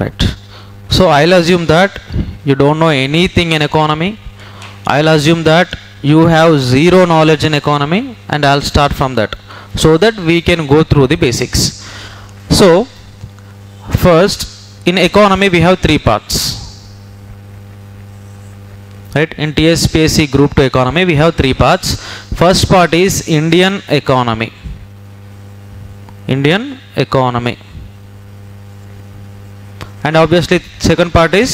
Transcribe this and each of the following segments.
right? So I'll assume that you don't know anything in economy. I'll assume that you have zero knowledge in economy, and I'll start from that so that we can go through the basics. So first, in economy we have three parts, right? In TSPSC group 2 economy we have three parts. First part is Indian economy. Indian economy. And obviously second part is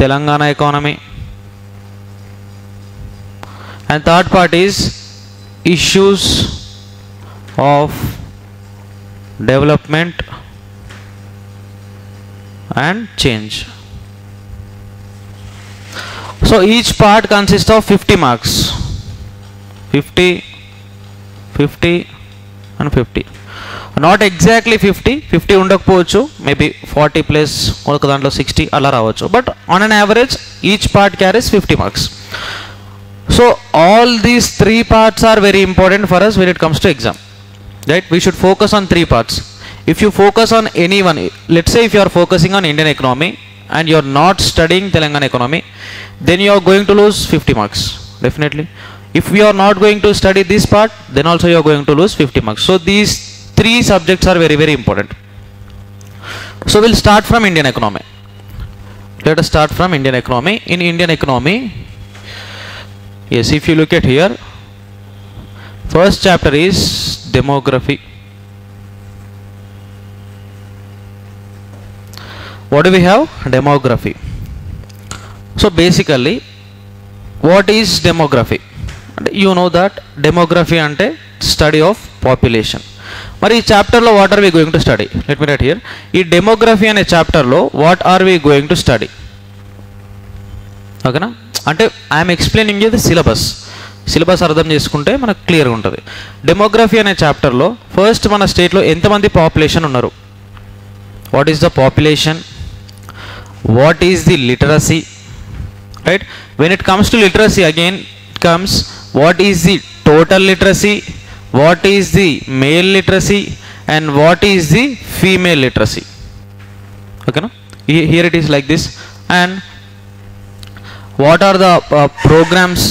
Telangana economy. And third part is issues of development and change. So each part consists of 50 marks. 50, 50 and 50. Not exactly 50 ఉండకపోవచ్చు, maybe 40 plus ఒక దాంట్లో 60 అలా రావచ్చు, but on an average each part carries 50 marks. So all these three parts are very important for us when it comes to exam, right? We should focus on three parts. If you focus on any one, let's say if you are focusing on Indian economy and you are not studying Telangana economy, then you are going to lose 50 marks, definitely. If you are not going to study this part, then also you are going to lose 50 marks. So these three subjects are very, very important. So we'll start from Indian economy. Let us start from Indian economy. In Indian economy, yes, if you look at here, first chapter is demography. What do we have? Demography. So basically, what is demography? You know that demography ante study of population. మరి ఈ చాప్టర్లో what are we going to study? Let me write here. ఈ demography అనే చాప్టర్లో what are we going to study? ఓకేనా? అంటే I'm explaining you the syllabus. Syllabus అర్థం చేసుకుంటే మనకు క్లియర్గా ఉంటుంది. డెమోగ్రఫీ అనే చాప్టర్లో ఫస్ట్ మన స్టేట్లో ఎంతమంది పాపులేషన్ ఉన్నారు, what is the population, what is the literacy, right? When it comes to literacy, again it comes what is the total literacy, what is the male literacy, and what is the female literacy. Okay, no? Here it is like this. And what are the programs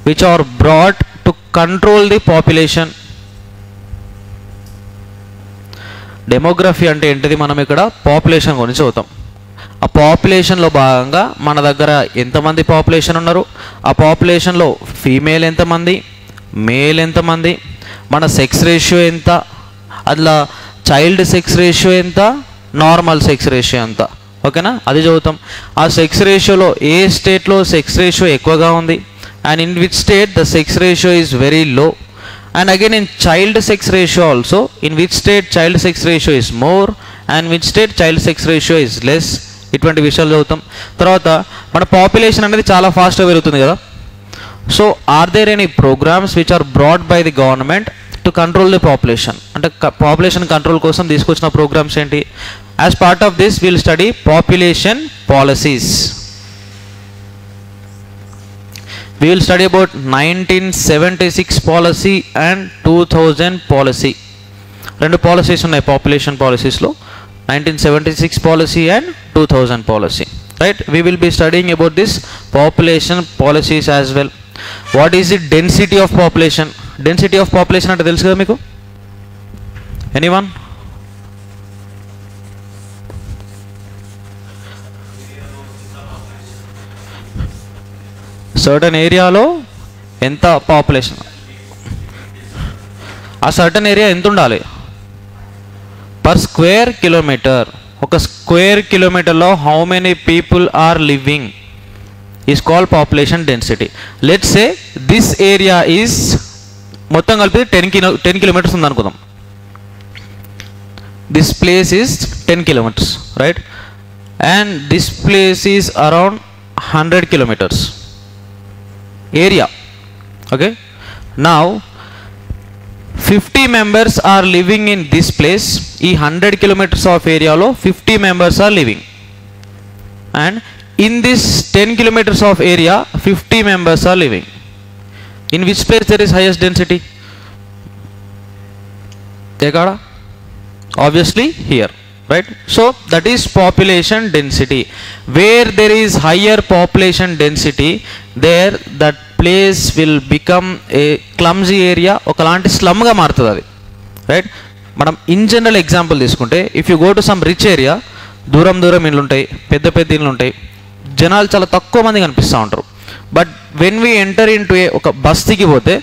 which are brought to control the population? Demography అంటే ఏంటిది? మనం ఇక్కడ population గురించి చదువుతాం. ఆ పాపులేషన్లో భాగంగా మన దగ్గర ఎంతమంది పాపులేషన్ ఉన్నారు, ఆ పాపులేషన్లో ఫీమేల్ ఎంతమంది, మేల్ ఎంతమంది, మన సెక్స్ రేషియో ఎంత, అట్లా చైల్డ్ సెక్స్ రేషియో ఎంత, నార్మల్ సెక్స్ రేషియో ఎంత, ఓకేనా? అది చదువుతాం. ఆ సెక్స్ రేషియోలో ఏ స్టేట్లో సెక్స్ రేషియో ఎక్కువగా ఉంది, and in which state the sex ratio is very low, and again in child sex ratio also, in which state child sex ratio is more and which state child sex ratio is less. ఇటువంటి విషయాలు చదువుతాం. తర్వాత మన population అనేది చాలా ఫాస్ట్గా పెరుగుతుంది కదా. So are there any programmes which are brought by the government to control the population? అంటే పాపులేషన్ కంట్రోల్ కోసం తీసుకొచ్చిన ప్రోగ్రామ్స్ ఏంటి? As part of this will study population policies. We will study about 1976 policy and 2000 policy. రెండు policies ఉన్నాయి population పాలసీస్లో, 1976 policy and 2000 policy, right? We will be studying about this population policies as well. What is the density of population? Density of population అంటే తెలుసు కదా మీకు? Anyone? Certain ఏరియాలో ఎంత population, ఆ certain area ఎంత ఉండాలి పర్ స్క్వేర్ కిలోమీటర్? ఒక స్క్వేర్ కిలోమీటర్లో how many people are living is called population density. Let's say this area is మొత్తం కలిపి 10 కిలోమీటర్స్ ఉంది అనుకుందాం. This place is 10 kilometers, right? And this place is around 100 kilometers area. Okay, now 50 members are living in this place. ఈ 100 kilometers of area లో 50 members are living, and in this 10 kilometers of area 50 members are living. In which place there is highest density? ఎక్కడ? Obviously here, right? So that is population density. Where there is higher population density, there that place will become a clumsy area, okalanti slum ga marutundi adi, right? మనం in general example తీసుకుంటే, if you go to some rich area, దూరం దూరం ఇళ్ళు ఉంటాయి, పెద్ద పెద్ద ఇళ్ళు ఉంటాయి, జనాలు చాలా తక్కువ మంది కనిపిస్తూ ఉంటారు. But when we enter in to ఒక బస్తీకి పోతే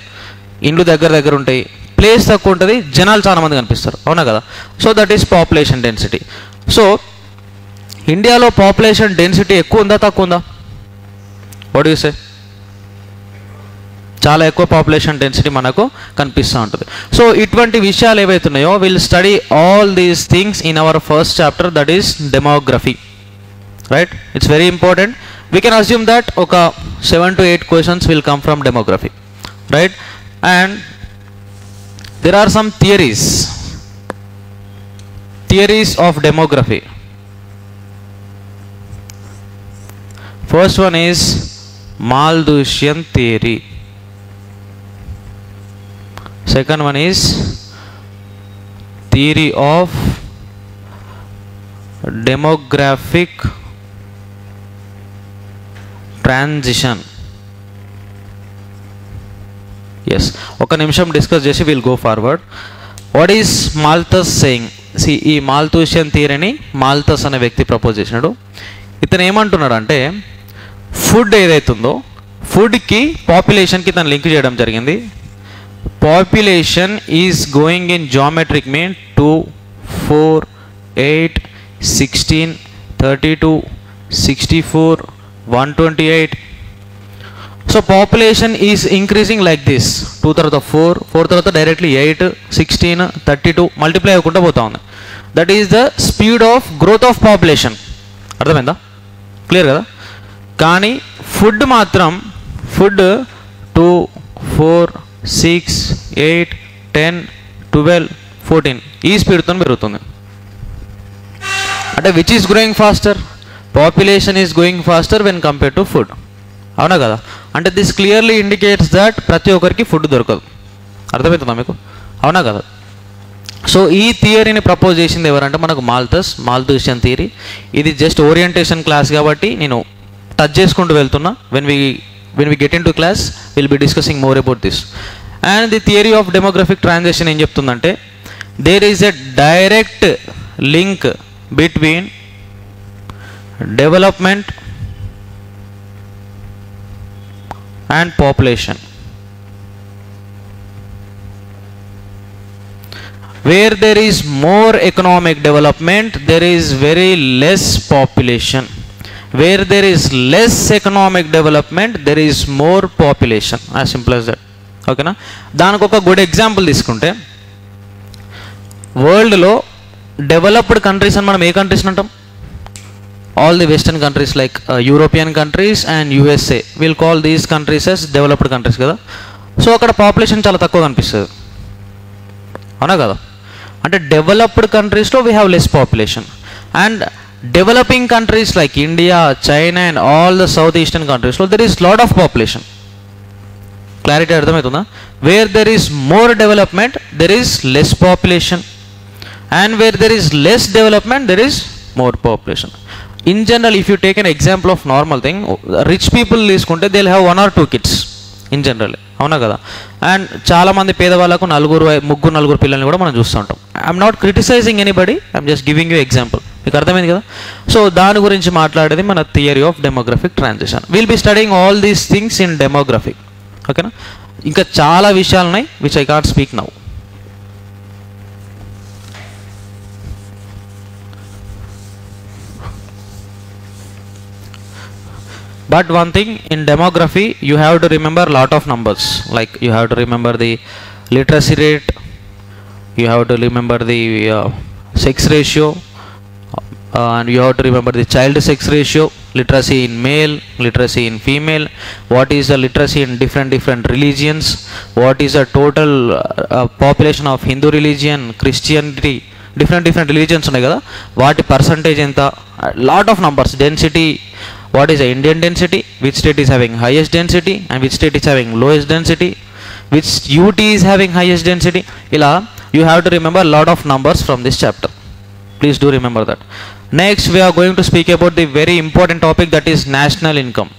ఇండ్లు దగ్గర దగ్గర ఉంటాయి, ప్లేస్ తక్కువ ఉంటుంది, జనాలు చాలా మంది కనిపిస్తారు, అవునా కదా? So that is population density. So ఇండియాలో పాపులేషన్ డెన్సిటీ ఎక్కువ ఉందా తక్కువ ఉందా? What you say? చాలా ఎక్కువ పాపులేషన్ డెన్సిటీ మనకు కనిపిస్తూ ఉంటుంది. సో ఇటువంటి విషయాలు ఏవైతున్నాయో will study all these things in our first chapter, that is demography, right? It's very important. We can assume that ఒక 7 to 8 questions will come from demography, right? And there are some theories of demography. First one is Malthusian theory. Second one is theory of demographic transition. Yes, ఒక నిమిషం discuss చేసి will go forward. What is Malthus saying? See, ఈ Malthusian థియరీని Malthus అనే వ్యక్తి propose చేసినాడు. ఇతను ఏమంటున్నాడు అంటే, ఫుడ్ ఏదైతుందో ఫుడ్కి పాపులేషన్కి తను లింక్ చేయడం జరిగింది. Population is going in geometric mean 2, 4, 8, 16, 32, 64, 128. So population is increasing like this. 2 తర్వాత 4, 4 తర్వాత డైరెక్ట్లీ 8, 16, 32 మల్టిప్లై అవ్వకుండా పోతా ఉంది. That is the speed of growth of population. అర్థమైందా? క్లియర్ కదా? కానీ ఫుడ్ మాత్రం ఫుడ్ 2, 4, 6, 8, 10, 12, 14 ఈ స్పీడ్తో పెరుగుతుంది. అంటే which is growing faster? Population is going faster when compare to food, అవునా కదా? అంటే దిస్ క్లియర్లీ ఇండికేట్స్ దట్ ప్రతి ఒక్కరికి ఫుడ్ దొరకదు. అర్థమవుతుందా మీకు? అవునా కదా? సో ఈ థియరీని ప్రపోజ్ చేసింది ఎవరంటే మనకు మాల్థూషియన్ థియరీ. ఇది జస్ట్ ఓరియంటేషన్ క్లాస్ కాబట్టి నేను టచ్ చేసుకుంటూ వెళ్తున్నా. When we get into class will be discussing more about this. And the theory of demographic transition ఏం చెప్తుందంటే, there is a direct link between development and population. Where there is more economic development, there is very less population. Where there is less economic development, there is more population. As simple as that. Okay na? దానికి ఒక good example తీసుకుంటే, వరల్డ్లో developed countries అని మనం ఏ countries అంటాం? all the western countries like European countries and USA, we'll call these countries as developed countries కదా. So అక్కడ population చాలా తక్కువ కనిపిస్తుంది, అవునా కదా? అంటే డెవలప్డ్ కంట్రీస్లో we have less population. And developing countries like India, China and all the south eastern కంట్రీస్లో there is lot of population. Clarity అర్థమవుతుందా? Where there is more development there is less population, and where there is less development there is more population. In general, if you take an example of normal thing, rich people తీసుకుంటే they'll have 1 or 2 kids in general, అవునా కదా? And చాలా మంది పేదవాళ్ళకు 3-4 పిల్లల్ని కూడా మనం చూస్తూ ఉంటాం. I'm not criticising anybody, I'm just giving you example. మీకు అర్థమైంది కదా? సో దాని గురించి మాట్లాడేది మన theory of demographic transition. Will be studying all these things in demography, ఓకేనా? ఇంకా చాలా విషయాలు ఉన్నాయి which I can't speak now. But one thing in demography, you have to remember lot of numbers. Like you have to remember the literacy rate, you have to remember the sex ratio, and you have to remember the child sex ratio, literacy in male, literacy in female, what is the literacy in different religions, what is the total population of Hindu religion, Christianity, different religions ఉన్నాయి కదా, వాటి percentage ఎంత, lot of numbers, density. What is the Indian density? Which state is having highest density and which state is having lowest density? Which UT is having highest density? ఇలా You have to remember a lot of numbers from this chapter. Please do remember that. Next, we are going to speak about the very important topic, that is national income.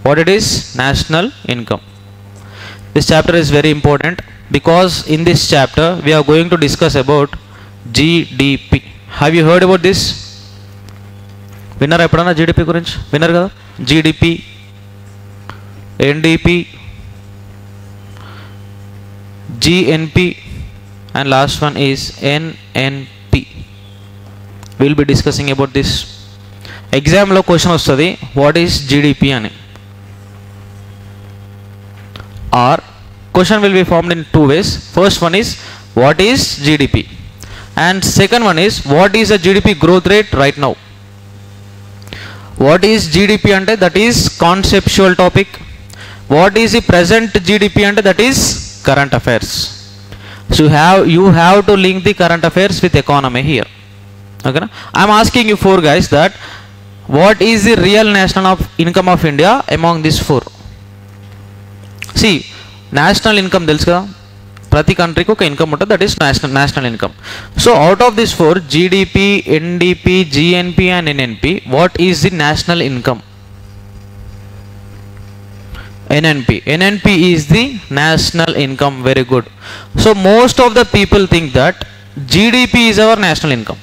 What it is? National income. This chapter is very important because in this chapter we are going to discuss about GDP. Have you heard about this? Winner ఎప్పుడన్నా GDP గురించి winner కదా? GDP, NDP, GNP and last one is NNP. We will be discussing about this. Exam lo question vastadi, what is GDP ani, or question will be formed in two ways. First one is what is GDP, and second one is what is the GDP growth rate right now. What is GDP ante that is conceptual topic. What is the present GDP ante that is current affairs. So you have to link the current affairs with economy here. Okay, I am asking you four guys that what is the real national income of India among these four. See, national income తెలుసు కదా, ప్రతి కంట్రీకి ఒక income ఉంటుంది, that is national income. So out of this four, GDP, NDP, GNP and NNP, what is the national income? NNP is the national income. Very good. So most of the people think that GDP is our national income,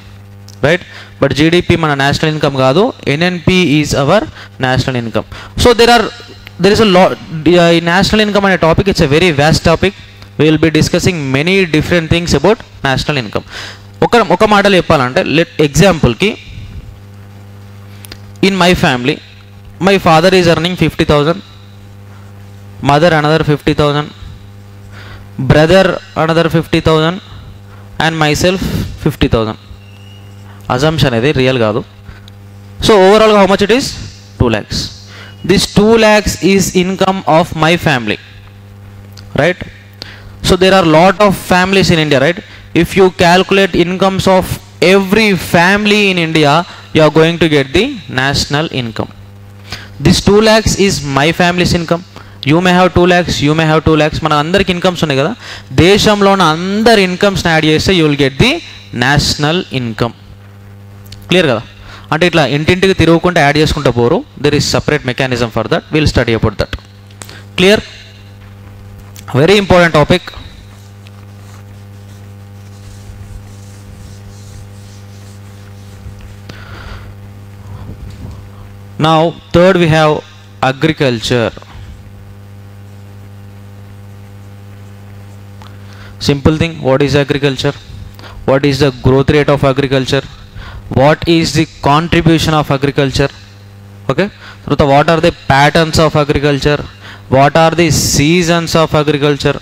right? But GDP mana national income kaadu, NNP is our national income. So there is a lot national income ane topic. It's a very vast topic. We will be discussing many different things about national income. Oka maatalo cheppalante, let example ki, in my family my father is earning 50,000, mother another 50,000, brother another 50,000 and myself 50,000. Assumption edi, real kaadu. So overall how much it is? 2 lakhs. This 2 lakhs is income of my family, right? So there are lot of families in India, right? If you calculate incomes of every family in India, you are going to get the national income. This 2 lakhs is my family's income. You may have 2 lakhs, you may have 2 lakhs. మన అందరికి incomes ఉన్నాయి కదా, దేశంలో ఉన్న అందరి ఇన్కమ్స్ని add చేస్తే you will get the national income. Clear కదా? అంటే ఇట్లా ఇంటింటికి తిరుగుకుంటే యాడ్ చేసుకుంటూ పోరు. There is separate mechanism for that. Will study about that. Clear? Very important topic. Now third we have agriculture. Simple thing, what is agriculture? What is the growth rate of agriculture? What is the contribution of agriculture? Okay, so what are the patterns of agriculture? What are the seasons of agriculture?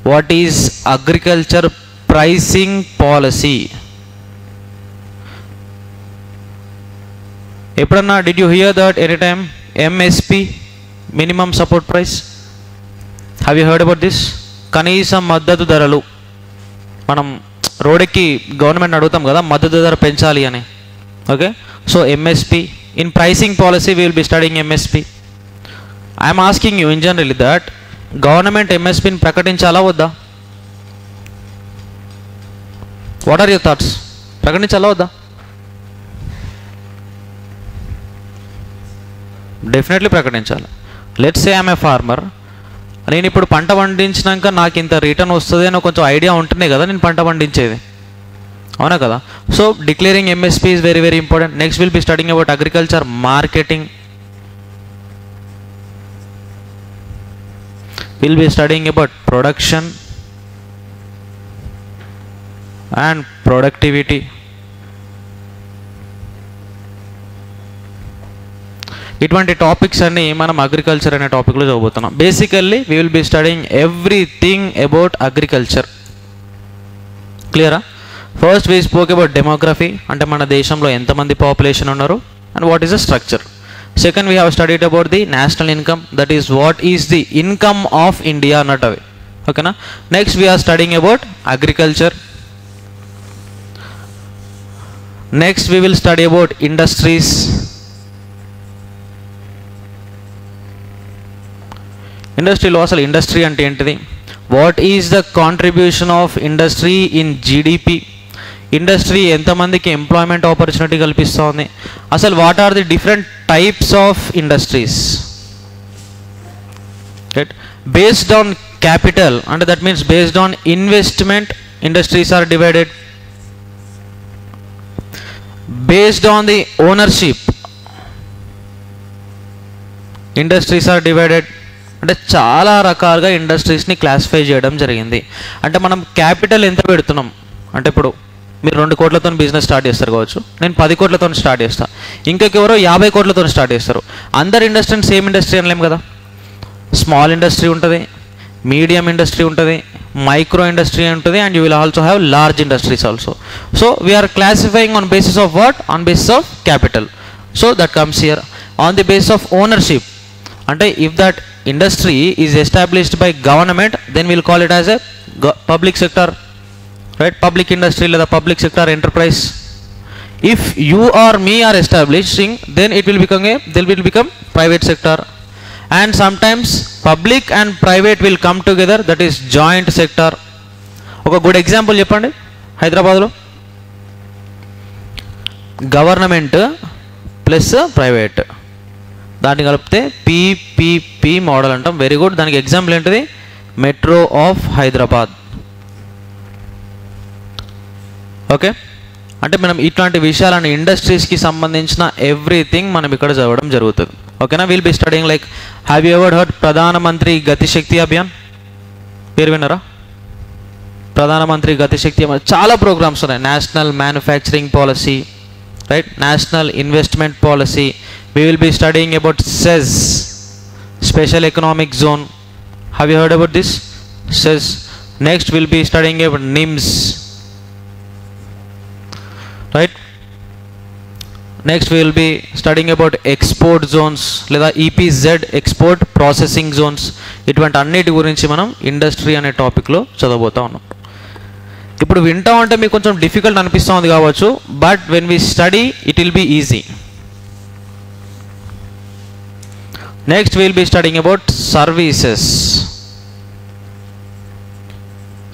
What is agriculture pricing policy? ఎప్పుడన్నా did you hear that anytime? MSP, minimum support price. Have you heard about this? కనీస మద్దతు ధరలు. మనం రోడ్డుకి government అడుగుతాం కదా మద్దతు ధర పెంచాలి అని. Okay, so MSP. In pricing policy we will be studying MSP. I'm asking you in general that government ఎంఎస్పిని ప్రకటించాలా వద్దా? What are your thoughts? ప్రకటించాలా వద్దా? డెఫినెట్లీ ప్రకటించాలి. Let's say I'm a farmer. నేను ఇప్పుడు పంట పండించినాక నాకు ఇంత రిటర్న్ వస్తుంది అని కొంచెం ఐడియా ఉంటేనే కదా నేను పంట పండించేది, అవునా కదా? So declaring MSP is very very important. Next will be studying about agriculture marketing. Will be studying about production and productivity. ఇటువంటి టాపిక్స్ అన్ని మనం అగ్రికల్చర్ అనే టాపిక్లో చదవబోతున్నాం. Basically we will be studying everything about agriculture. క్లియరా? First we spoke about demography, అంటే మన దేశంలో ఎంతమంది పాపులేషన్ ఉన్నారు and what is the structure. Second we have studied about the national income, that is what is the income of India అన్నట్టు అవి. ఓకేనా? Next we are studying about agriculture. Next we will study about industries. ఇండస్ట్రీలో అసలు industry అంటే ఏంటిది, what is the contribution of industry in GDP, industry ఎంతమందికి employment opportunity కల్పిస్తోంది, అసలు what are the different types of industries, right. Based on capital అంటే that means based on investment industries are divided. Based on the ownership industries are divided. అంటే చాలా రకాలుగా ఇండస్ట్రీస్ని classify చేయడం జరిగింది. అంటే మనం క్యాపిటల్ ఎంత పెడుతున్నాం అంటే ఇప్పుడు మీరు 2 కోట్లతో బిజినెస్ స్టార్ట్ చేస్తారు కావచ్చు, నేను 10 కోట్లతో స్టార్ట్ చేస్తాను, ఇంకొకరెవరో 50 కోట్లతో స్టార్ట్ చేస్తారు. అందరు ఇండస్ట్రీని సేమ్ ఇండస్ట్రీ అనలేం కదా. స్మాల్ ఇండస్ట్రీ ఉంటుంది, మీడియం ఇండస్ట్రీ ఉంటుంది, మైక్రో ఇండస్ట్రీ ఉంటుంది, and you will also have large industries also. So we're classifying on basis of what, on basis of capital. So that comes here. On the basis of ownership అంటే if that industry is established by government, then we'll call it as a public sector, right? Public industry or the public sector enterprise. If you or me are establishing, then it will become private sector. And sometimes public and private will come together, that is joint sector. Okay, good example cheppandi. Hyderabad lo government plus private దాన్ని కలిపితే PPP model అంటాం. Very good. దానికి example ఏంటిది? Metro of Hyderabad. Okay, అంటే మనం ఇట్లాంటి విషయాలను ఇండస్ట్రీస్కి సంబంధించిన ఎవ్రీథింగ్ మనం ఇక్కడ చదవడం జరుగుతుంది. ఓకేనా? Will be studying like have you ever heard ప్రధానమంత్రి గతిశక్తి అభియాన్? పేరు విన్నారా? ప్రధానమంత్రి గతిశక్తి అభియాన్ చాలా ప్రోగ్రామ్స్ ఉన్నాయి. National manufacturing policy, right? National investment policy. We will be studying about SEZ, Special Economic Zone. Have you heard about this? SEZ. Next we'll be studying about NIMS, right? Next we will be studying about export zones లేదా EPZ, export processing zones. ఇటువంటి అన్నిటి గురించి మనం industry అనే టాపిక్లో చదవబోతా ఉన్నాం. ఇప్పుడు వింటా ఉంటే మీకు కొంచెం డిఫికల్ట్ అనిపిస్తుంది కావచ్చు, but when we study it will be easy. Next will be studying about services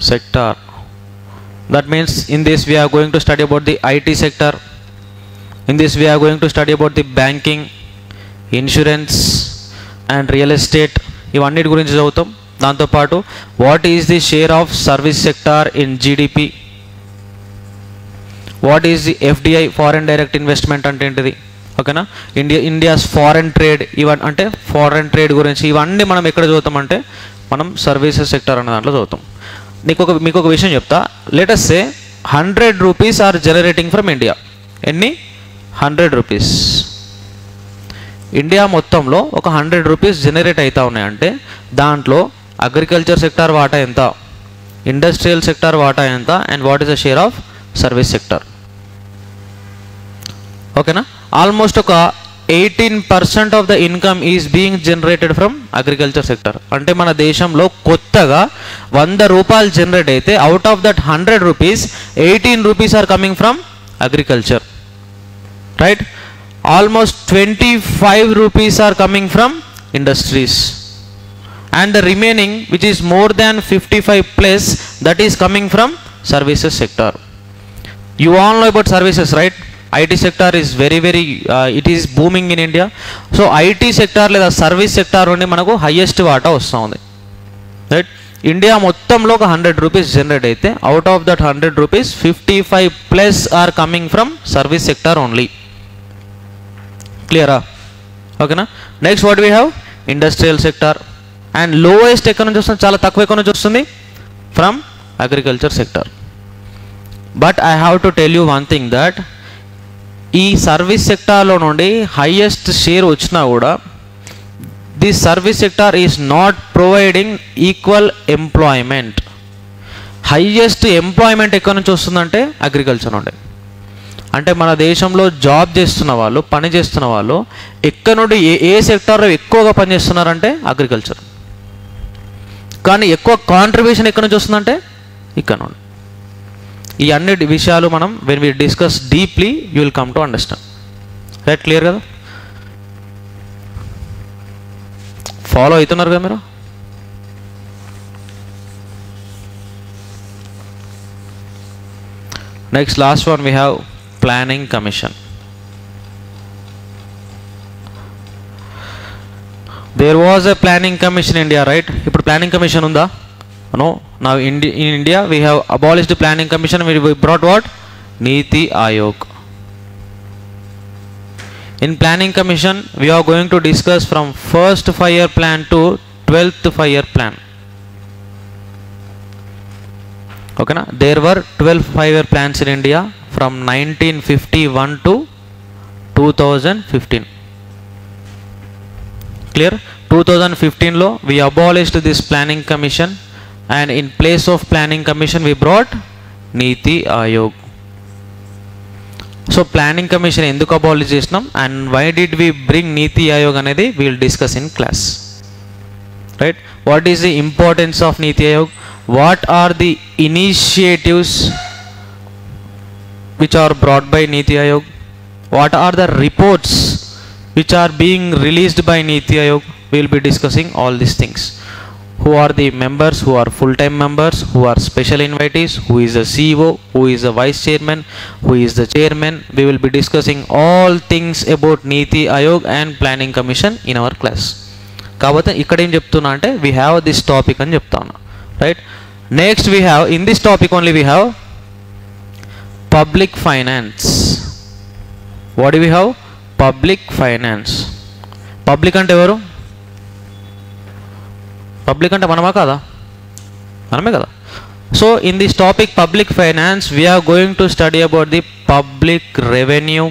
sector. That means in this we are going to study about the IT sector. In this we are going to study about the banking, insurance and real estate. ఇవన్నిటి గురించి చదువుతాం. దాంతోపాటు what is the share of service sector in GDP, what is the FDI, foreign direct investment అంటే ఏంటిది, ఓకేనా? India's foreign trade, ఇవన్నీ అంటే foreign trade గురించి ఇవన్నీ మనం ఎక్కడ చదువుతామంటే మనం సర్వీసెస్ సెక్టార్ అనే దాంట్లో చదువుతాం. మీకు ఒక విషయం చెప్తా. Let us say 100 rupees or generating from India. ఎన్ని? 100 రూపీస్. ఇండియా మొత్తంలో ఒక 100 రూపీస్ జనరేట్ అవుతా ఉన్నాయంటే దాంట్లో అగ్రికల్చర్ సెక్టార్ వాటా ఎంత, ఇండస్ట్రియల్ సెక్టార్ వాటా ఎంత, and what is the share of service sector. ఓకేనా? ఆల్మోస్ట్ ఒక 18% of the income is being generated from agriculture sector. అంటే మన దేశంలో కొత్తగా 100 రూపాయలు జనరేట్ అయితే out of that 100 rupees 18 rupees or coming from agriculture, right? Almost 25 rupees are coming from industries, and the remaining, which is more than 55 plus, that is coming from services sector. You all know about services, right? IT sector is very it is booming in India. So IT sector లేదా service sector నుండి మనకు highest వాటా వస్తుంది, right? India మొత్తంలో ఒక 100 rupees generate అయితే out of that 100 rupees 55 plus are coming from service sector only. క్లియరా? ఓకేనా? Next what we have industrial sector. And lowest ఎక్కడ నుంచి వస్తుంది? చాలా తక్కువ ఎక్కడ నుంచి వస్తుంది? From agriculture sector. But I have to tell you one thing, that ఈ సర్వీస్ సెక్టార్లో నుండి హైయెస్ట్ షేర్ వచ్చినా కూడా this service sector is not providing equal employment. Highest employment ఎక్కడి నుంచి వస్తుందంటే అగ్రికల్చర్ నుండి. అంటే మన దేశంలో జాబ్ చేస్తున్న వాళ్ళు, పని చేస్తున్న వాళ్ళు ఎక్కడ నుండి ఏ సెక్టార్లో ఎక్కువగా పనిచేస్తున్నారంటే అగ్రికల్చర్. కానీ ఎక్కువ కాంట్రిబ్యూషన్ ఎక్కడి నుంచి వస్తుందంటే ఇక్కడ నుండి. ఈ అన్ని విషయాలు మనం when we discuss deeply you will come to understand, right? Clear కదా? ఫాలో అవుతున్నారు కదా మీరు? Next, last one we have Planning Commission. There was a Planning Commission in India, right? Ippudu Planning Commission unda? No. Now in India we have abolished the Planning Commission. We brought what? Niti Aayog. In Planning Commission we are going to discuss from first 5-year plan to 12th 5-year plan. Okay na? There were 12 5-year plans in India from 1951 to 2015. Clear? 2015 lo we abolished this Planning Commission, and in place of Planning Commission we brought Niti Aayog. So Planning Commission enduku abolish chesnam, and why did we bring Niti Aayog anedi we will discuss in class. Right? What is the importance of Niti Aayog? What are the initiatives which are brought by Niti Aayog? What are the reports which are being released by Niti Aayog? We will be discussing all these things. Who are the members, who are full-time members, who are special invitees, who is the CEO, who is the vice chairman, who is the chairman. We will be discussing all things about Niti Aayog and Planning Commission in our class. Kabate ikkada em cheptuna ante we have this topic ani cheptanu, right? Next we have, in this topic only we have public finance. What do we have? Public finance. Public ante evaru? Public ante manama kada? Maname kada. So in this topic public finance we are going to study about the public revenue,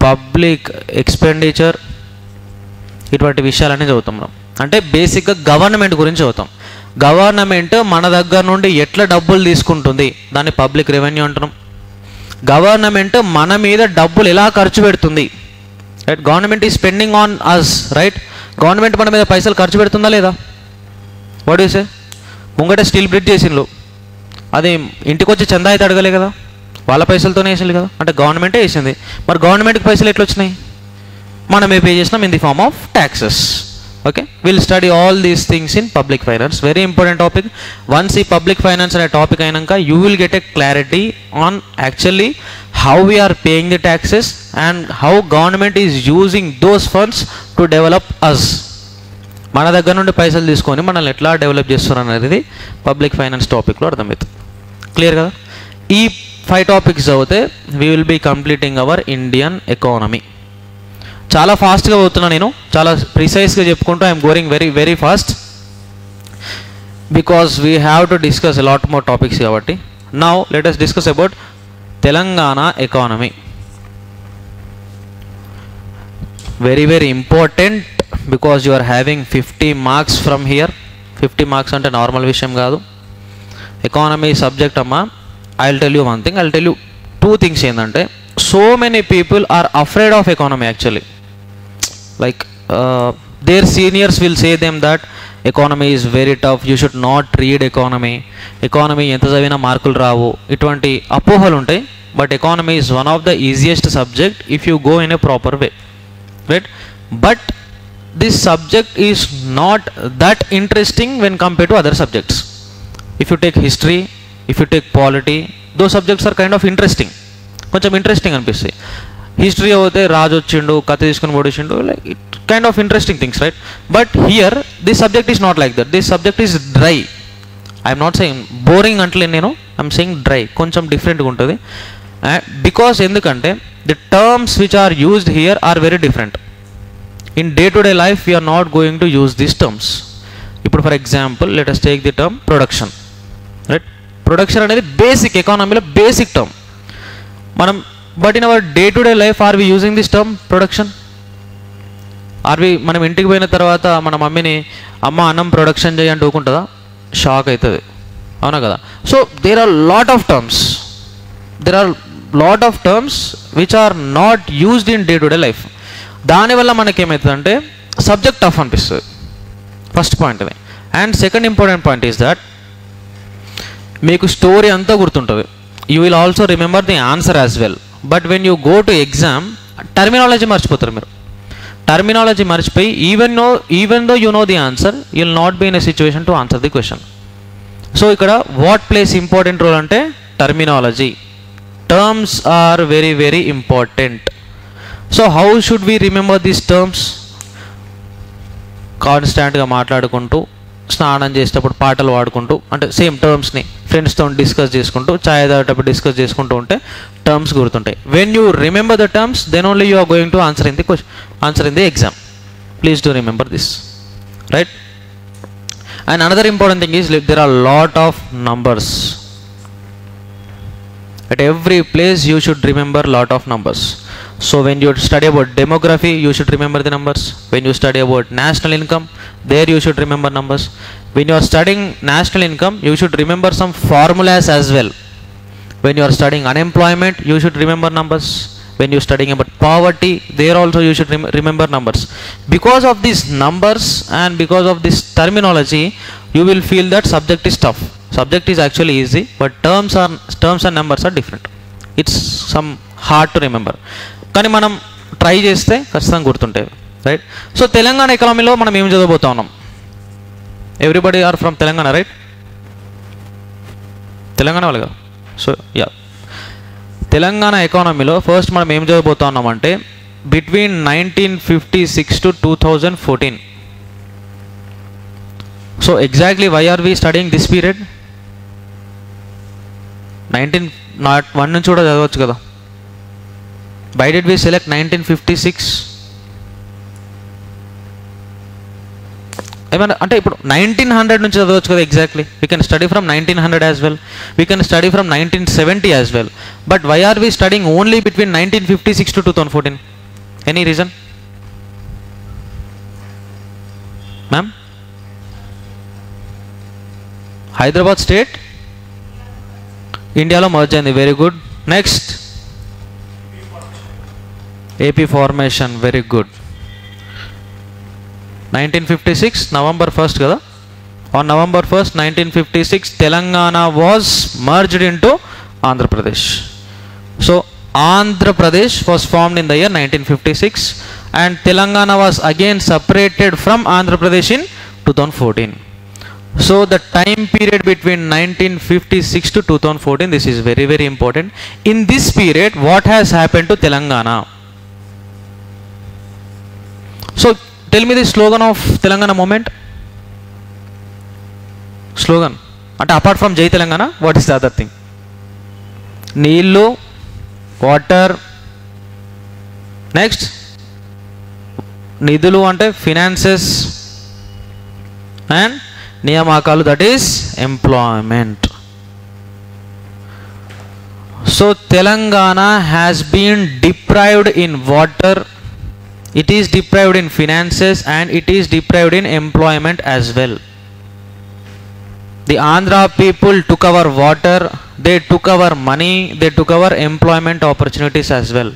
public expenditure. ఇటువంటి విషయాలన్నీ చదువుతాం మనం. అంటే బేసిక్గా government గురించి చదువుతాం. Government మన దగ్గర నుండి ఎట్లా డబ్బులు తీసుకుంటుంది దాన్ని పబ్లిక్ రెవెన్యూ అంటున్నాం. గవర్నమెంట్ మన మీద డబ్బులు ఎలా ఖర్చు పెడుతుంది, right? Government is spending on us, right? గవర్నమెంట్ మన మీద పైసలు ఖర్చు పెడుతుందా లేదా? What you say? ముంగట స్టీల్ బ్రిడ్జ్ చేసిండ్రు, అది ఇంటికి వచ్చి చందా అయితే అడగలే కదా, వాళ్ళ పైసలతోనే వేసింది కదా, అంటే గవర్నమెంటే వేసింది. మరి గవర్నమెంట్కి పైసలు ఎట్లా వచ్చినాయి? మనమే పే చేసినాం in the form of taxes. Okay, will study all these things in public finance. Very important topic. Once ఈ పబ్లిక్ ఫైనాన్స్ అనే టాపిక్ అయినాక you will get a clarity on actually how we're paying the taxes and how government is using those funds to develop us. మన దగ్గర నుండి పైసలు తీసుకొని మనల్ని ఎట్లా డెవలప్ చేస్తున్నారు అనేది పబ్లిక్ ఫైనాన్స్ టాపిక్లో అర్థమవుతుంది. క్లియర్ కదా? ఈ 5 టాపిక్స్ చదివితే we will be completing our Indian economy. చాలా ఫాస్ట్గా పోతున్నా నేను, చాలా ప్రిసైజ్గా చెప్పుకుంటూ I'm going very very fast because we have to discuss a lot more topics కాబట్టి. Now let us discuss about Telangana economy. Very very important because you are having 50 marks from here. 50 marks అంటే normal విషయం కాదు. Economy subject అమ్మా. I will tell you one thing, I will tell you 2 things. ఏంటంటే so many people are afraid of economy actually. Like their seniors will say them that economy is very tough, you should not read economy, economy ఎంత చదివినా మార్కులు రావు, ఇటువంటి అపోహలు ఉంటాయి. But economy is one of the easiest subject if you go in a proper way, right? But this subject is not that interesting when compared to other subjects. If you take history, if you take polity, those subjects are kind of interesting, కొంచెం interesting అనిపిస్తాయి. History అయితే రాజు వచ్చిండు, కథ తీసుకుని పొడిచిండు, like it kind of interesting things, right? But here this subject is not like that. This subject is dry. I'm not saying boring అంటలేను నేను, ఐఎమ్ సెయింగ్ డ్రై. కొంచెం డిఫరెంట్గా ఉంటుంది. బికాస్ ఎందుకంటే the terms which are used here are very different. In day to day life we are not going to use these terms. ఇప్పుడు for example let us take the term production, right? Production అనేది basic, ఎకానమీలో basic term. But in our day to day life are we using this term production? Are we మనం ఇంటికి పోయిన తర్వాత మన మమ్మీని అమ్మ అన్నం ప్రొడక్షన్ చేయి అంటే ఊకుంటుందా? షాక్ అవుతుంది, అవునా కదా? So there are lot of terms which are not used in day to day life. దానివల్ల మనకేమవుతుందంటే సబ్జెక్ట్ టఫ్ అనిపిస్తుంది. ఫస్ట్ పాయింట్ అది. And second important point is that మీకు స్టోరీ అంతా గుర్తుంటుంది. You will also remember the answer as well. But when you go to exam terminology మర్చిపోతారు మీరు. Terminology మర్చిపోయి even though you know the answer you will not be in a situation to answer the question. So ఇక్కడ what place important role అంటే terminology. Terms are very, very important. So how should we remember these terms? కాన్స్టాంట్గా మాట్లాడుకుంటూ, స్నానం చేసేటప్పుడు పాటలు పాడుకుంటూ, అంటే same టర్మ్స్ని ఫ్రెండ్స్తో discuss చేసుకుంటూ, ఛాయ్ తాగేటప్పుడు డిస్కస్ చేసుకుంటూ ఉంటే టర్మ్స్ గుర్తుంటాయి. When you remember the terms, then only you are going to answer in the exam. Please do remember this, right? And another important thing is there are lot of numbers. At every place you should remember lot of numbers. So when you study about demography, you should remember the numbers. When you study about national income, there you should remember numbers. When you are studying national income, you should remember some formulas as well. When you are studying unemployment, you should remember numbers. When you are studying about poverty, there also you should remember numbers. Because of these numbers and because of this terminology, you will feel that subject is tough. Subject is actually easy, but terms and numbers are different. It's some hard to remember. కానీ మనం try చేస్తే ఖచ్చితంగా గుర్తుంటాయి, right? So Telangana ఎకానమీలో మనం ఏం చదవబోతా ఉన్నాం? Everybody are from Telangana, right? Telangana వాళ్ళుగా. సో యా, తెలంగాణ ఎకానమీలో ఫస్ట్ మనం ఏం చదవబోతా ఉన్నామంటే between 1956 to 2014. So exactly why are we studying this period? 1901 నుంచి కూడా చదవచ్చు కదా. Why did we select 1956? ఏమన్నా అంటే ఇప్పుడు 1900 నుంచి చదవచ్చు కదా. Exactly we can study from 1900 as well, we can study from 1970 as well. But why are we studying only between 1956 to 2014? Any reason ma'am? Hyderabad state ఇండియాలో మర్జ్ అయింది. Very good. Next AP formation. Very good. 1956 November 1st కదా. On November 1st 1956 Telangana was merged into Andhra Pradesh. So Andhra Pradesh was formed in the year 1956 and Telangana was again separated from Andhra Pradesh in 2014. So the time period between 1956 to 2014, this is very, very important. In this period, what has happened to Telangana? So tell me the slogan of Telangana movement. Slogan. And apart from Jai Telangana, what is the other thing? Neelu, water. Next. Nidulu ante finances and నియామకాలు, that is employment. So Telangana has been deprived in water, it is deprived in finances and it is deprived in employment as well. The Andhra people took our water, they took our money, they took our employment opportunities as well.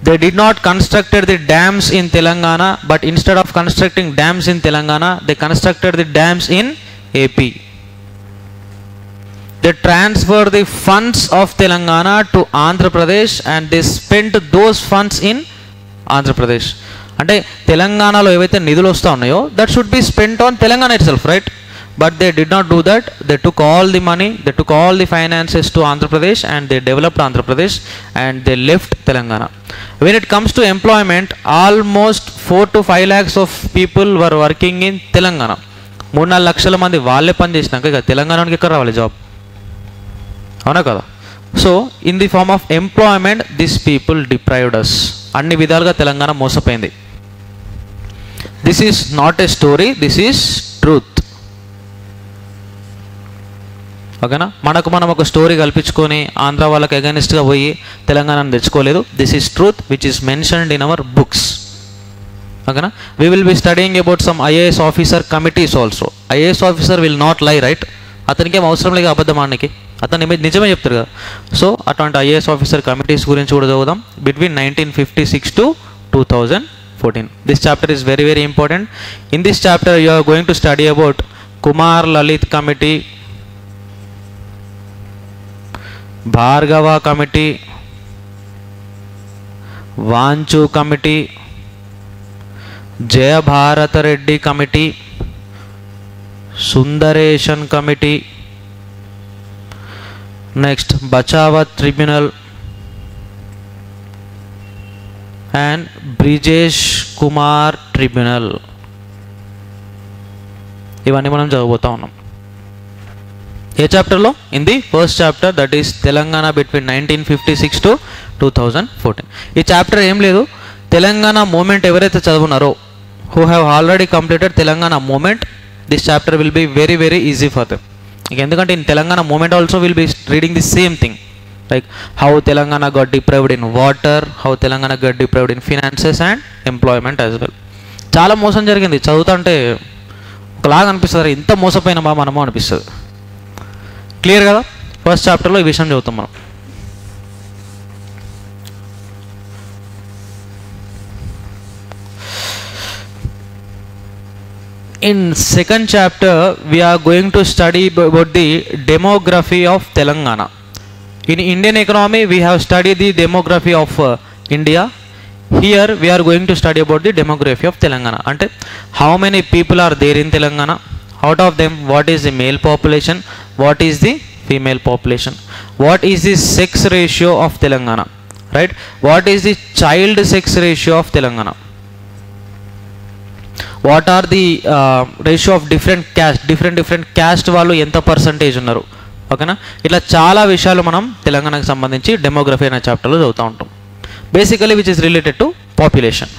They did not constructed the dams in Telangana, but instead of constructing dams in Telangana, they constructed the dams in AP. They transferred the funds of Telangana to Andhra Pradesh and they spent those funds in Andhra Pradesh. అంటే తెలంగాణలో ఏవైతే నిధులు వస్తూ ఉన్నాయో that should be spent on Telangana itself, right? But they did not do that. They took all the money, they took all the finances to Andhra Pradesh and they developed Andhra Pradesh and they left Telangana. When it comes to employment, almost 4 to 5 lakhs of people were working in Telangana. 3-4 లక్షల మంది వాళ్ళే పని చేసినాక ఇక తెలంగాణకి ఎక్కడ రావాలి job? అవునా కదా? So in the form of employment this people deprived us. అన్ని విధాలుగా తెలంగాణ మోసపోయింది. This is not a story, this is truth. ఓకేనా? మనకు మనం ఒక స్టోరీ కల్పించుకొని ఆంధ్ర వాళ్ళకి అగైనిస్ట్గా పోయి తెలంగాణను తెచ్చుకోలేదు. This is truth which is mentioned in our books. ఓకేనా? We will be studying about some IAS officer committees also. IAS officer will not lie, right? అతనికి ఏం అవసరం లేదు అబద్ధం ఆడడానికి, అతను నిజమే చెప్తారు కదా. సో అటువంటి ఐఏఎస్ ఆఫీసర్ కమిటీస్ గురించి కూడా చదువుదాం between 1956 to 2014. This chapter is very, very important. In this chapter you are going to study about Kumar Lalit committee, Bhargava committee, Wanchoo committee, Jayabharat Reddy committee, Sundaresan committee, next Bachawat tribunal and Brijesh Kumar tribunal. ఇవన్నీ మనం చదవబోతా ఉన్నాం. ఏ చాప్టర్లో? In the first chapter, that is Telangana between 1956 to 2014. ఈ chapter ఏం లేదు, Telangana movement ఎవరైతే చదువున్నారో, who have already completed Telangana movement, this chapter will be very very easy for them. ఎందుకంటే in Telangana movement also will be reading the same thing, like how Telangana got deprived in water, how Telangana got deprived in finances and employment as well. చాలా మోసం జరిగింది, చదువుతుంటే ఒకలాగా అనిపిస్తుంది, ఇంత మోసపోయినా మనము అనిపిస్తుంది. క్లియర్ కదా? ఫస్ట్ చాప్టర్లో ఈ విషయం చదువుతాం మనం. In second chapter we are going to study about the demography of Telangana. In Indian economy we have studied the demography of India. Here we are going to study about the demography of Telangana. Ante how many people are there in Telangana, out of them what is the male population, what is the female population, what is the sex ratio of Telangana, right? What is the child sex ratio of Telangana, what are the ratio of different caste వాళ్ళు ఎంత percentage ఉన్నారు, ఓకేనా? ఇట్లా చాలా విషయాలు మనం తెలంగాణకు సంబంధించి డెమోగ్రఫీ అనే చాప్టర్లో చదువుతూ ఉంటాం. Basically which is related to population.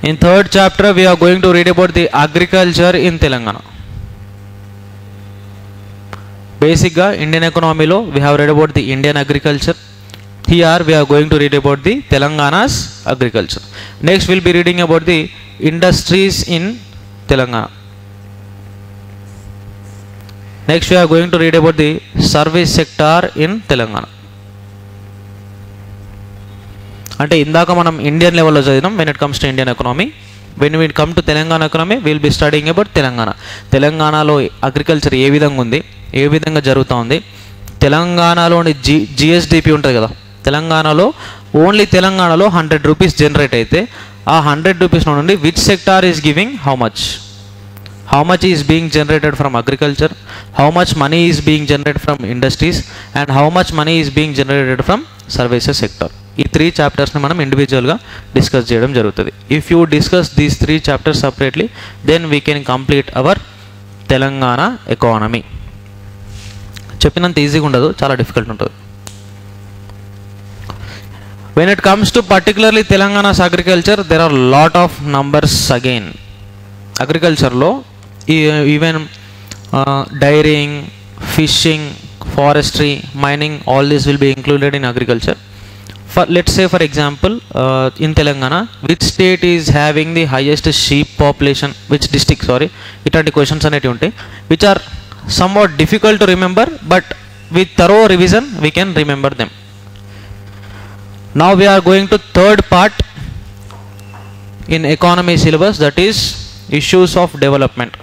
In third chapter we are going to read about the agriculture in Telangana. Basic ga Indian economy lo we have read about the Indian agriculture. Here we are going to read about the Telangana's agriculture. Next we'll be reading about the industries in Telangana. Next we are going to read about the service sector in Telangana. అంటే ఇందాక మనం Indian లెవెల్లో చదివినాం when it comes to Indian economy. When it come to Telangana economy will be studying about Telangana. తెలంగాణలో agriculture ఏ విధంగా ఉంది, ఏ విధంగా జరుగుతూ ఉంది, తెలంగాణలోని జిఎస్డిపి ఉంటుంది కదా, తెలంగాణలో ఓన్లీ తెలంగాణలో 100 రూపీస్ జనరేట్ అయితే ఆ 100 రూపీస్ నుండి which sector is giving how much is being generated from agriculture, how much money is being generated from industries and how much money is being generated from services sector. ఈ 3 చాప్టర్స్ని మనం ఇండివిజువల్గా discuss చేయడం జరుగుతుంది. If you discuss these 3 chapters separately then we can complete our Telangana economy. చెప్పినంత ఈజీగా ఉండదు, చాలా డిఫికల్ట్ ఉంటుంది. When it comes to particularly Telangana's agriculture there are lot of numbers again. అగ్రికల్చర్లో even dairying, fishing, forestry, mining, all this will be included in agriculture. Let's say for example in Telangana which state is having the highest sheep population, which district, sorry, itanti questions aneti unte which are somewhat difficult to remember, but with thorough revision we can remember them. Now we are going to third part in economy syllabus, that is issues of development.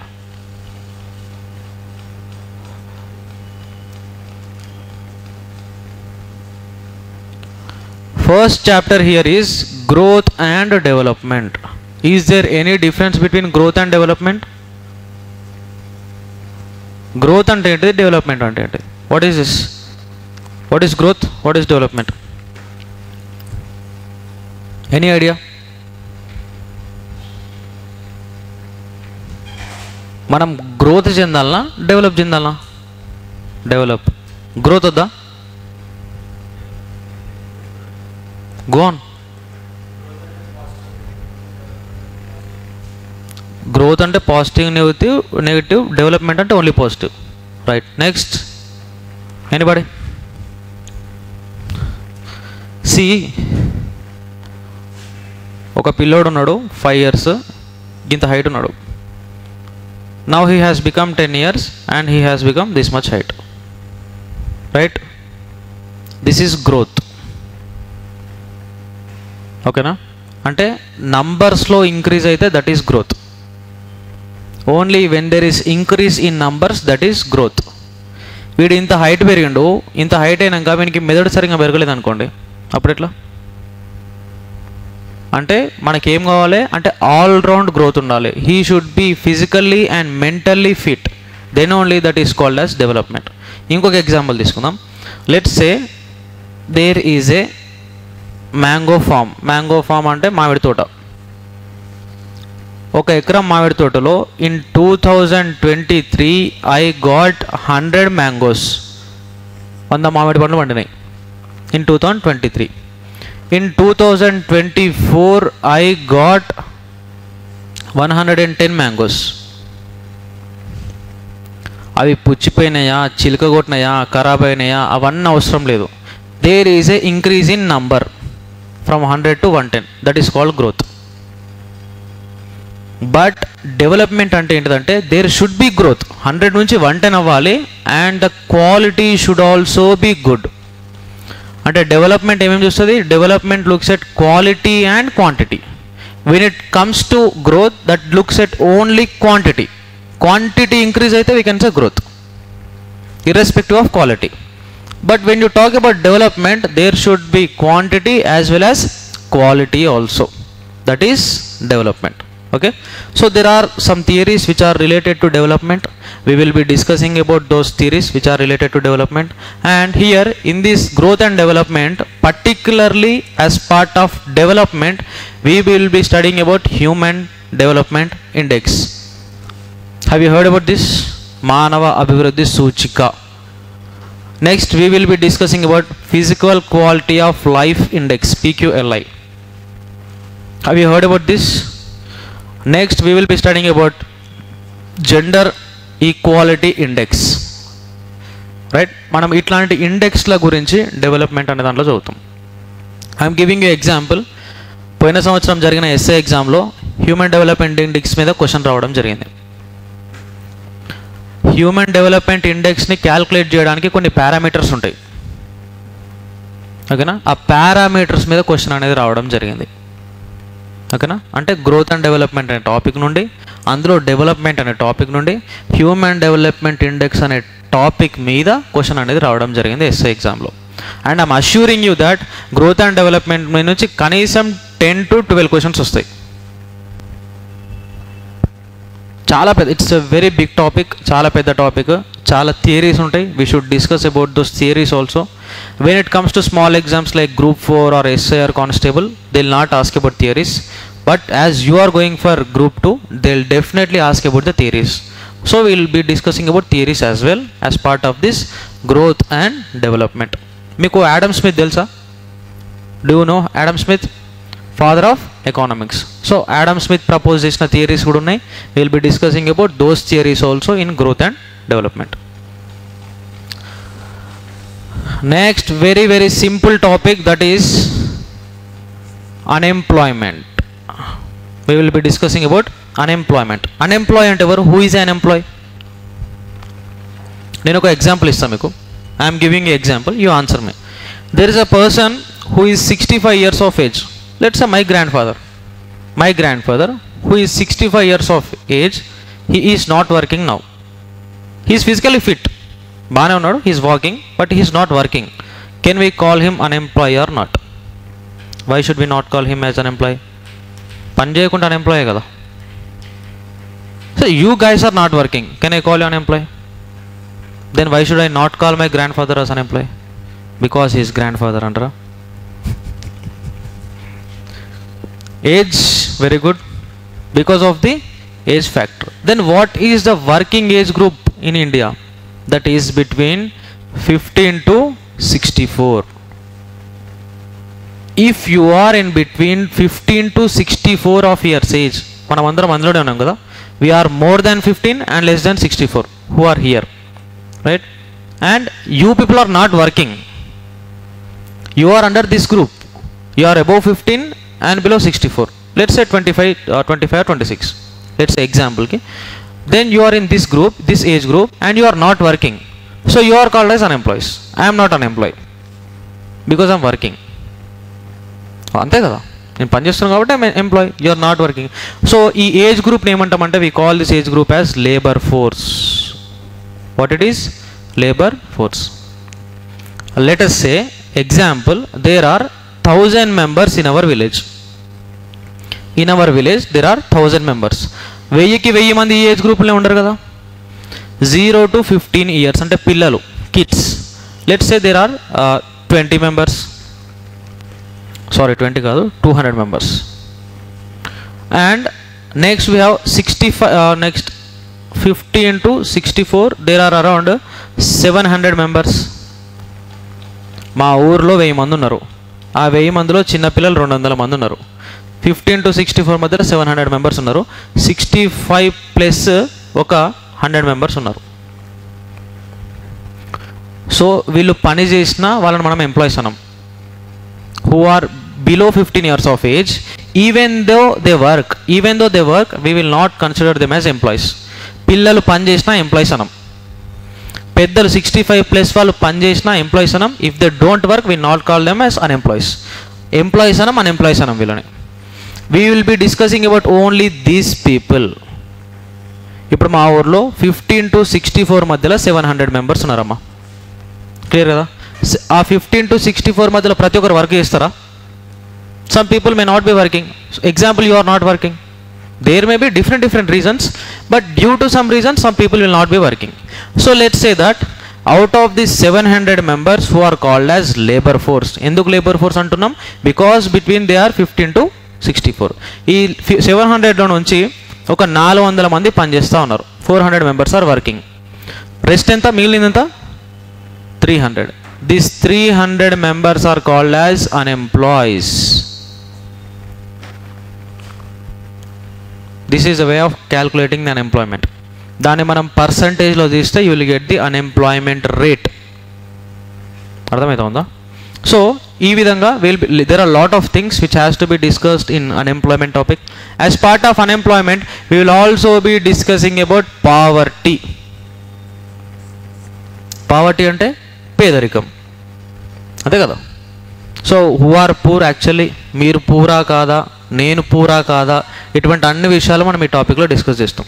First chapter here is growth and development. Is there any difference between growth and development? Growth ante enti, development ante enti. What is this? What is growth? What is development? Any idea? మనం growth చెందాలనా develop చెందాలనా? Develop. Growth వద్దా? Go on. Growth ante positive, negative, development ante only positive, right? Next, anybody? See, oka pillodu unnadu 5 years, ginta height unnadu. Now he has become 10 years and he has become this much height, right? This is growth. ఓకేనా? అంటే నంబర్స్లో increase అయితే that is growth. Only when there is increase in numbers that is growth. వీడు ఇంత height పెరిగిండు, ఇంత height అయినాక వీనికి మెదడు సరిగ్గా పెరగలేదు అనుకోండి, అప్పుడు ఎట్లా? అంటే మనకేం కావాలి అంటే ఆల్ రౌండ్ గ్రోత్ ఉండాలి. He should be physically and mentally fit, then only that is called as development. ఇంకొక ఎగ్జాంపుల్ తీసుకుందాం. Let's say there is a mango farm. Mango farm అంటే మామిడి తోట. ఒక ఎకరం మామిడి తోటలో ఇన్ 2023 ఐ గాట్ 100 మ్యాంగోస్. 100 మామిడి పండ్లు పండినాయి in 2023. In 2024 I got 110 mangoes. అవి పుచ్చిపోయినాయా, చిలుక కొట్టినాయా, ఖరాబ్ అయినాయా అవన్నీ అవసరం లేదు. There is a increase in number from 100 to 110, that is called growth. But development అంటే ఏంటిదంటే దేర్ షుడ్ బి గ్రోత్. 100 నుంచి 110 అవ్వాలి and the quality should also be good. అంటే డెవలప్మెంట్ ఏమేమి చూస్తుంది? Development looks at quality and quantity. When it comes to growth that looks at only quantity. Quantity increase అయితే we can say growth irrespective of quality. But when you talk about development, there should be quantity as well as quality also. That is development. Okay, so there are some theories which are related to development. We will be discussing about those theories which are related to development. And here in this growth and development, particularly as part of development, we will be studying about Human Development Index. Have you heard about this? Manava Abhivruddhi Suchika. Next we will be discussing about Physical Quality of Life Index, PQLI. Have you heard about this? Next we will be studying about Gender Equality Index. Right? మనం ఇట్లాంటి ఇండెక్స్ల గురించి development అనే దాంట్లో చదువుతాం. I'm giving you example. పోయిన సంవత్సరం జరిగిన SA ఎగ్జామ్లో హ్యూమన్ డెవలప్మెంట్ ఇండెక్స్ మీద క్వశ్చన్ రావడం జరిగింది. హ్యూమన్ డెవలప్మెంట్ ఇండెక్స్ని క్యాల్కులేట్ చేయడానికి కొన్ని పారామీటర్స్ ఉంటాయి. ఓకేనా? ఆ పారామీటర్స్ మీద క్వశ్చన్ అనేది రావడం జరిగింది. ఓకేనా? అంటే గ్రోత్ అండ్ డెవలప్మెంట్ అనే టాపిక్ నుండి, అందులో డెవలప్మెంట్ అనే టాపిక్ నుండి హ్యూమన్ డెవలప్మెంట్ ఇండెక్స్ అనే టాపిక్ మీద క్వశ్చన్ అనేది రావడం జరిగింది ఎస్ఐ ఎగ్జామ్లో. And I'm assuring you that growth and development మీద నుంచి కనీసం 10 to 12 క్వశ్చన్స్ వస్తాయి. చాలా పెద్ద, it's a very big topic, చాలా పెద్ద టాపిక్, చాలా థియరీస్ ఉంటాయి. We should discuss about those theories also. When it comes to small exams like group 4 or SI or constable, they will not ask about theories. But as you are going for group 2, they will definitely ask about the theories. So we will be discussing about theories as well as part of this growth and development. మీకు Adam Smith తెలుసా? Do you know Adam Smith? Father of economics. So Adam Smith propose చేసిన theories కూడా ఉన్నాయి. Will be discussing about those theories also in growth and development. Next very very simple topic, that is unemployment. we will be discussing about unemployment. Unemployed అంటే ఎవరు? Who is an employee? నేను ఒక example ఇస్తాను మీకు. I am giving you example, you answer me. There is a person who is 65 years of age. Let's say my grandfather who is 65 years of age, he is not working now. He is physically fit, బాగానే ఉన్నాడు, he is walking, but he is not working. Can we call him unemployed or not? Why should we not call him as an employee? పని చేయకుండా అన్ఎంప్లాయే కదా. So you guys are not working, can I call you unemployed? Then why should I not call my grandfather as unemployed? Because he is grandfather అంటారా? Age, very good, because of the age factor. Then what is the working age group in India? That is between 15 to 64. If you are in between 15 to 64 of years age, మనం అందరం అందులోనే ఉన్నాం కదా, we are more than 15 and less than 64 who are here, right? And you people are not working, you are under this group, you are above 15 and below 64. Let's say 25 or 26, let's say example ki. Then you are in this group, this age group, and you are not working, so you are called as unemployed. I am not unemployed because I am working. అంతే కదా, నేను పనిచేస్తున్నాను కాబట్టి I employed, you are not working. So ఈ age గ్రూప్ని ఏమంటామంటే we call this age group as labour force. What it is? Labour force. Let us say example, there are 1000 members in our village. In our village there are 1000 members. 1000 మంది ఈ age గ్రూప్లో ఉండరు కదా. 0 to 15 years అంటే పిల్లలు, kids. Let's say there are 20 members, sorry 20 కాదు 200 members. And next we have 65, next 50 into 64 there are around 700 members. మా ఊర్లో 1000 మంది ఉన్నారు. ఆ 1000 మందిలో చిన్నపిల్లలు 200 మంది ఉన్నారు. 50 into 64 మధ్యలో 700 మెంబర్స్ ఉన్నారు. 65 ప్లస్ ఒక 100 మెంబర్స్ ఉన్నారు. సో వీళ్ళు పని చేసిన వాళ్ళని మనం ఎంప్లాయీస్ అన్నాం. Who are below 15 years of age, even though they work, we will not consider them as employees. పిల్లలు పని చేసినా ఎంప్లాయీస్ అనం. పెద్దలు 65 ప్లస్ వాళ్ళు పని చేసినా ఎంప్లాయీస్ అనం. If they don't work we not call them as unemployees. Employees అనం, అన్ఎంప్లాయీస్ అనం వీళ్ళని. We will be discussing about only these people. ఇప్పుడు మా ఊర్లో 15 to 64 మధ్యలో 700 మెంబర్స్ ఉన్నారమ్మా. క్లియర్ కదా. ఆ 15 to 64 మధ్యలో ప్రతి ఒక్కరు వర్క్ చేస్తారా? Some people may not be working. Example, you are not working. There may be different reasons, but due to some reasons some people will not be working. So let's say that out of these 700 members who are called as labor force. Enduku labor force antunnam? Because between they are 15 to 64. Ee 700 lo nunchi oka 400 mandi pani chesta unnaru. 400 members are working. Rest enta migilinanta 300. These 300 members are called as unemployees. This is a way of calculating the unemployment. దాన్ని మనం పర్సంటేజ్లో తీస్తే you will get the unemployment rate. అర్థమవుతుందా? So ఈ విధంగా there are lot of things which has to be discussed in unemployment topic. As part of unemployment we will also be discussing about poverty. Poverty అంటే పేదరికం, అంతే కదా. So who are poor, actually మీరు పూరా కాదా, నేను పూరా కాదా, ఇటువంటి అన్ని విషయాలు మనం ఈ టాపిక్లో డిస్కస్ చేస్తాం.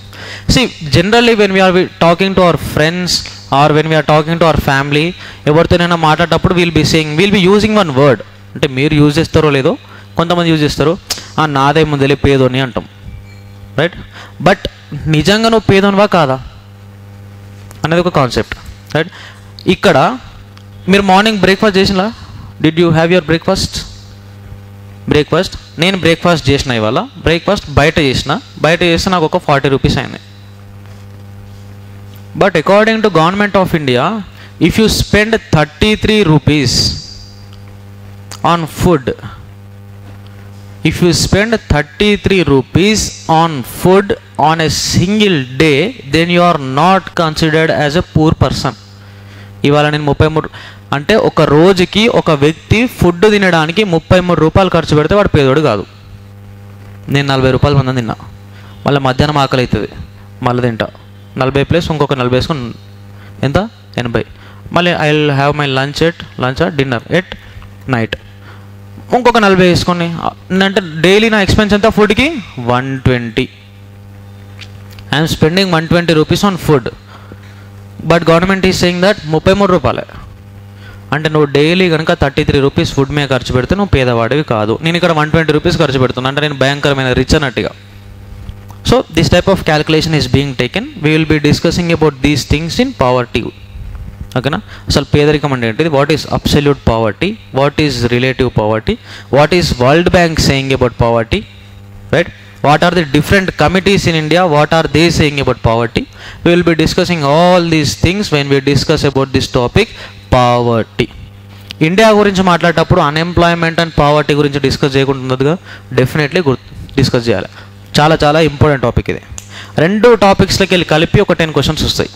See generally when we're talking to our friends or when we're talking to our family, ఎవరితోనైనా మాట్లాడేటప్పుడు will be using one word. అంటే మీరు యూజ్ చేస్తారో లేదో, కొంతమంది యూజ్ చేస్తారు, నాదే ముందలే పేదోని అంటాం, రైట్. బట్ నిజంగా నువ్వు పేదోనివా కాదా అనేది ఒక కాన్సెప్ట్, రైట్. ఇక్కడ మీరు మార్నింగ్ బ్రేక్ఫాస్ట్ చేసినా? Did you have your breakfast? నేను బ్రేక్ఫాస్ట్ చేసిన, ఇవాళ బ్రేక్ఫాస్ట్ బయట చేస్తే నాకు ఒక 40 రూపీస్ అయింది. But according to government of India, if you spend 33 rupees on food, on a single day, then you are not considered as a poor person. ఇవాళ నేను 33 అంటే ఒక రోజుకి ఒక వ్యక్తి ఫుడ్ తినడానికి 33 రూపాయలు ఖర్చు పెడితే వాడు పేదోడు కాదు. నేను 40 రూపాయలు మందం తిన్నా, మళ్ళీ మధ్యాహ్నం ఆకలి అవుతుంది, మళ్ళీ తింటా 40 ప్లస్ ఇంకొక 40 వేసుకొని ఎంత 80. మళ్ళీ I will have my dinner at night ఇంకొక 40 వేసుకొని, అంటే డైలీ నా ఎక్స్పెన్స్ ఎంత ఫుడ్కి 120. I'm spending 120 rupees on food. But government is saying that 33 రూపాయలే. అంటే నువ్వు డైలీ కనుక 33 రూపీస్ ఫుడ్ మీద ఖర్చు పెడితే నువ్వు పేదవాడివి కాదు. నేను ఇక్కడ 120 రూపీస్ ఖర్చు పెడుతున్నా అంటే నేను భయంకరమైన రిచ్ అన్నట్టుగా. So this type of calculation is being taken. We will be discussing about these things in poverty. ఓకేనా? అసలు పేదరికం అంటే ఏంటిది, what is absolute poverty, what is relative poverty, what is World Bank saying about poverty, right? What are the different committees in India, what are they saying about poverty? We will be discussing all these things when we discuss about this topic, poverty. India గురించి మాట్లాడేటప్పుడు unemployment and poverty గురించి discuss చేయకుండా definitely discuss చేయాలి. చాలా చాలా important topic ఇది. రెండు టాపిక్స్లోకి వెళ్ళి కలిపి ఒక 10 క్వశ్చన్స్ వస్తాయి.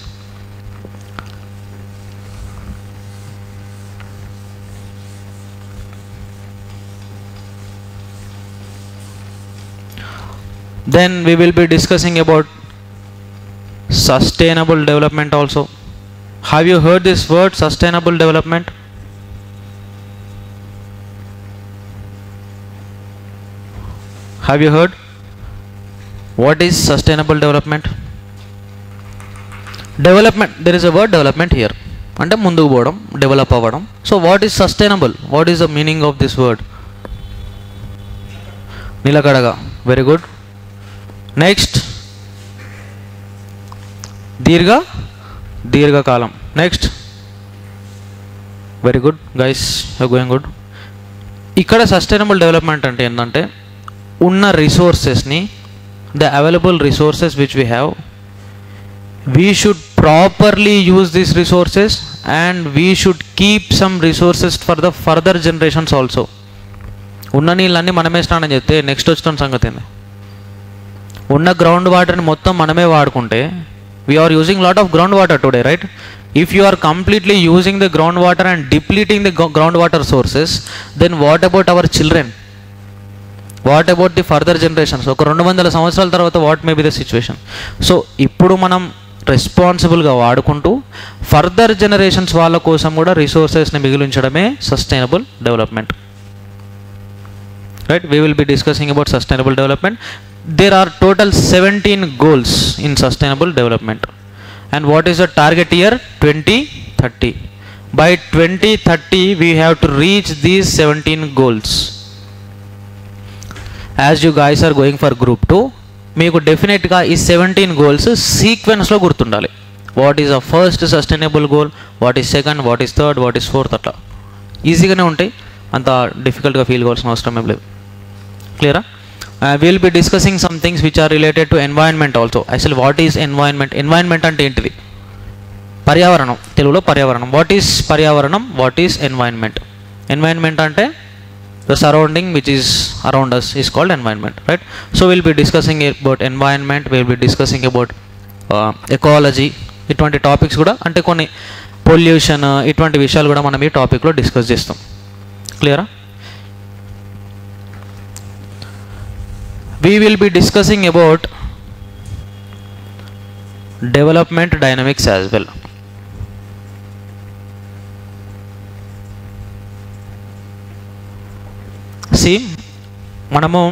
Then we will be discussing about sustainable development also. Have you heard this word, sustainable development? Have you heard? What is sustainable development? Development, there is a word development here. అంటే ముందుకు పోవడం, develop అవ్వడం. So what is sustainable? What is the meaning of this word? నిలకడగా. Very good. Next దీర్ఘకాలం. Next very good guys, you going good. ఇక్కడ sustainable development అంటే ఏంటంటే ఉన్న రిసోర్సెస్ని, the available resources which we have, we should properly use these resources and we should keep some resources for the further generations also. ఉన్న నీళ్ళన్నీ మనమే స్నానం చేస్తే నెక్స్ట్ వచ్చిన సంగతి ఏంది? ఉన్న గ్రౌండ్ వాటర్ని మొత్తం మనమే వాడుకుంటే, we are using lot of groundwater today, right? If you are completely using the groundwater and depleting the groundwater sources, then what about our children? What about the further generations? ఒక 200 సంవత్సరాల తర్వాత what may be the situation? So ఇప్పుడు మనం రెస్పాన్సిబుల్గా వాడుకుంటూ further generations వాళ్ళ కోసం కూడా రిసోర్సెస్ని మిగిలించడమే sustainable development, right? We will be discussing about sustainable development. There are total 17 goals in sustainable development. And what is the target year? 2030. By 2030 we have to reach these 17 goals. As you guys are going for group 2, మీకు డెఫినెట్గా ఈ 17 goals సీక్వెన్స్లో గుర్తుండాలి. What is the first sustainable goal, what is second, what is third, what is fourth, అట్లా ఈజీగానే ఉంటాయి, అంత డిఫికల్ట్గా feel కావాల్సిన అవసరం ఏం లేదు. క్లియరా? We will be discussing some things which are related to environment also. Actually, what is environment? Environment అంటే ఏంటిది? పర్యావరణం, తెలుగులో పర్యావరణం. వాట్ ఈస్ పర్యావరణం, వాట్ ఈస్ ఎన్వైరన్మెంట్? ఎన్వైరన్మెంట్ అంటే the surrounding which is around us is called environment, right? So we will be discussing about environment, we will be discussing about ecology, ఇటువంటి topics కూడా, అంటే కొన్ని పొల్యూషన్, ఇటువంటి విషయాలు కూడా మనం ఈ టాపిక్లో డిస్కస్ చేస్తాం. క్లియరా? We will be discussing about development dynamics as well. See, manamu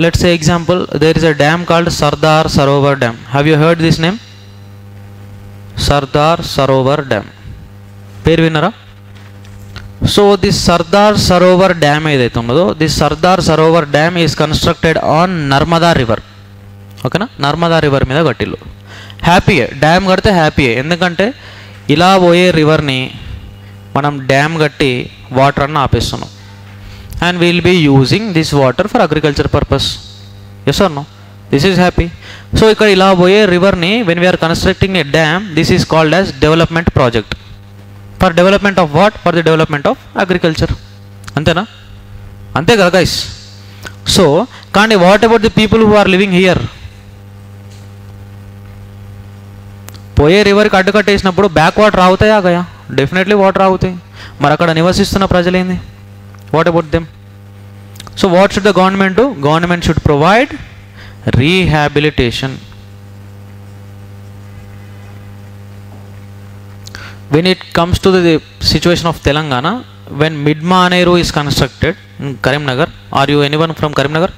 let's say example, there is a dam called Sardar Sarovar Dam. Have you heard this name? Sardar Sarovar Dam. పేరు విన్నారా? So this Sardar Sarovar dam ఏదైతే ఉన్నదో, this Sardar Sarovar dam is constructed on Narmada river. ఓకేనా? Narmada river మీద కట్టిల్లు. హ్యాపీయే, dam కడితే హ్యాపీయే. ఎందుకంటే ఇలా పోయే రివర్ని మనం డ్యామ్ కట్టి వాటర్ అన్న ఆపేస్తున్నాం. And will be using this water for agriculture purpose. Yes or no? This is happy. So ఇక్కడ ఇలా పోయే రివర్ని when we are constructing a dam, this is called as development project. For development of what? For the development of agriculture. అంతేనా? అంతే కదా guys? So కానీ what about the people who are living here? పోయే రివర్కి అడ్డు కట్టేసినప్పుడు బ్యాక్ వాటర్ ఆగుతాయా గయా? Definitely water ఆగుతాయి. మరి అక్కడ నివసిస్తున్న ప్రజలేంది? What about them? So what should the government do? Government should provide rehabilitation. When it comes to the situation of Telangana, when Midmaneru is constructed in Karimnagar, are you anyone from Karimnagar?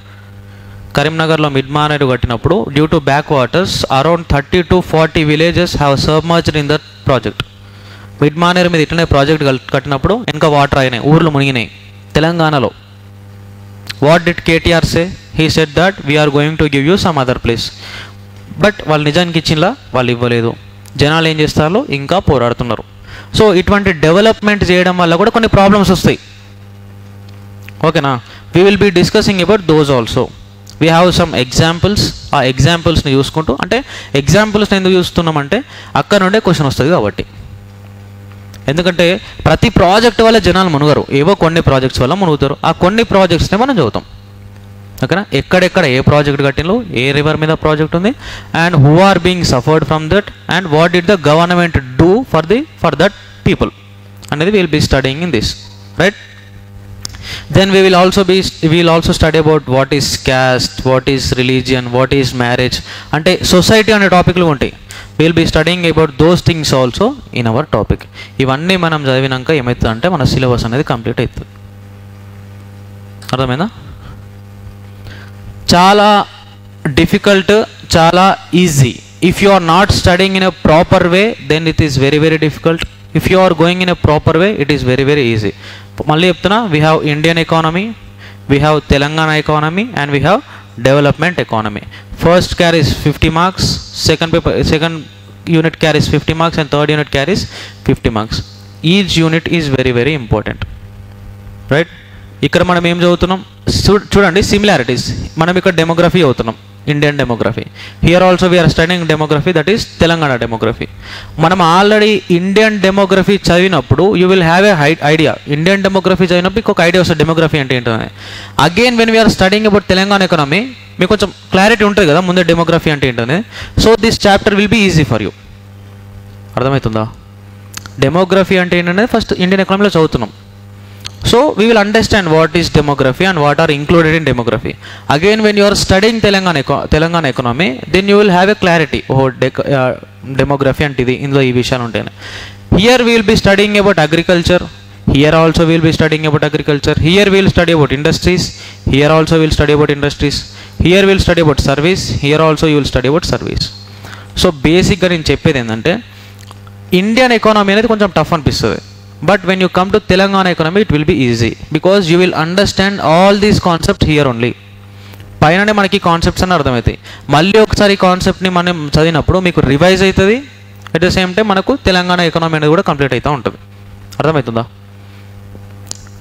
Karimnagarlo Midmaneru kattinappudu, due to backwaters, around 30 to 40 villages have submerged in that project. Midmaneru మీద ఇట్లనే project కట్టినప్పుడు ఇంకా water అయినాయి, ఊర్లు మునిగినాయి తెలంగాణలో. What did KTR say? He said that we are going to give you some other place. But వాళ్ళు నిజానికి ఇచ్చిందా? వాళ్ళు ఇవ్వలేదు. జనాలు ఏం చేస్తారో ఇంకా పోరాడుతున్నారు. సో ఇటువంటి డెవలప్మెంట్ చేయడం వల్ల కూడా కొన్ని ప్రాబ్లమ్స్ వస్తాయి. ఓకేనా? We will be discussing about those also. We have some examples. ఆ ఎగ్జాంపుల్స్ని చూసుకుంటూ, అంటే ఎగ్జాంపుల్స్ని ఎందుకు చూస్తున్నామంటే అక్కడ నుండే క్వశ్చన్ వస్తుంది కాబట్టి. ఎందుకంటే ప్రతి ప్రాజెక్ట్ వల్ల జనాలు మునుగరు, ఏవో కొన్ని ప్రాజెక్ట్స్ వల్ల మునుగుతారు. ఆ కొన్ని ప్రాజెక్ట్స్ని మనం చదువుతాం. ఓకేనా? ఎక్కడెక్కడ ఏ ప్రాజెక్ట్ కట్టినలో, ఏ రివర్ మీద ప్రాజెక్ట్ ఉంది, and who are being suffered from that, and what did the government do for that people అనేది will be studying in this, right? Then we will also study about what is caste, what is religion, what is marriage, అంటే society అనే టాపిక్లు ఉంటాయి. Will be studying about those things also in our topic. ఇవన్నీ మనం చదివినాక ఏమవుతుంది అంటే మన syllabus అనేది కంప్లీట్ అవుతుంది. అర్థమైందా? చాలా డిఫికల్ట్, చాలా easy. If you are not studying in a proper way, then it is very very difficult. If you are going in a proper way, it is very very easy. మళ్ళీ చెప్తున్నా, we have Indian economy, we have Telangana economy, and we have development economy. First carries 50 marks, second unit carries 50 marks, and third unit carries 50 marks. Each unit is very very important, right? ఇక్కడ మనం ఏం చదువుతున్నాం చూడండి, similarities. మనం ఇక్కడ demography చదువుతున్నాం, Indian demography. Here also we are studying demography, that is Telangana demography. మనం already Indian demography చదివినప్పుడు you will have a idea. Indian demography చదివినప్పుడు మీకు ఒక ఐడియా వస్తుంది డెమోగ్రఫీ అంటే ఏంటని. Again when we are studying about Telangana economy మీకు కొంచెం క్లారిటీ ఉంటుంది కదా ముందే డెమోగ్రఫీ అంటే ఏంటని. So this chapter will be easy for you. అర్థమవుతుందా? డెమోగ్రఫీ అంటే ఏంటనేది ఫస్ట్ ఇండియన్ ఎకనామీలో చదువుతున్నాం. So we will understand what is demography and what are included in demography. Again, when you are studying Telangana economy, then you will have a clarity. Oh, demography and in the vishalu untayani. Here we will be studying about agriculture. Here also we will be studying about agriculture. Here we will study about industries. Here also we will study about industries. Here we will study about service. Here also you will study about service. So basic ga nenu cheppedi endante Indian economy anedi koncham tough anpistadi. But when you come to Telangana economy, it will be easy because you will understand all these concepts here only. పైననే మనకి concepts అని అర్థమవుతాయి. మళ్ళీ ఒకసారి కాన్సెప్ట్ని మనం చదివినప్పుడు మీకు రివైజ్ అవుతుంది. అట్ ద సేమ్ టైం మనకు తెలంగాణ ఎకానమీ అనేది కూడా కంప్లీట్ అవుతూ ఉంటుంది. అర్థమవుతుందా?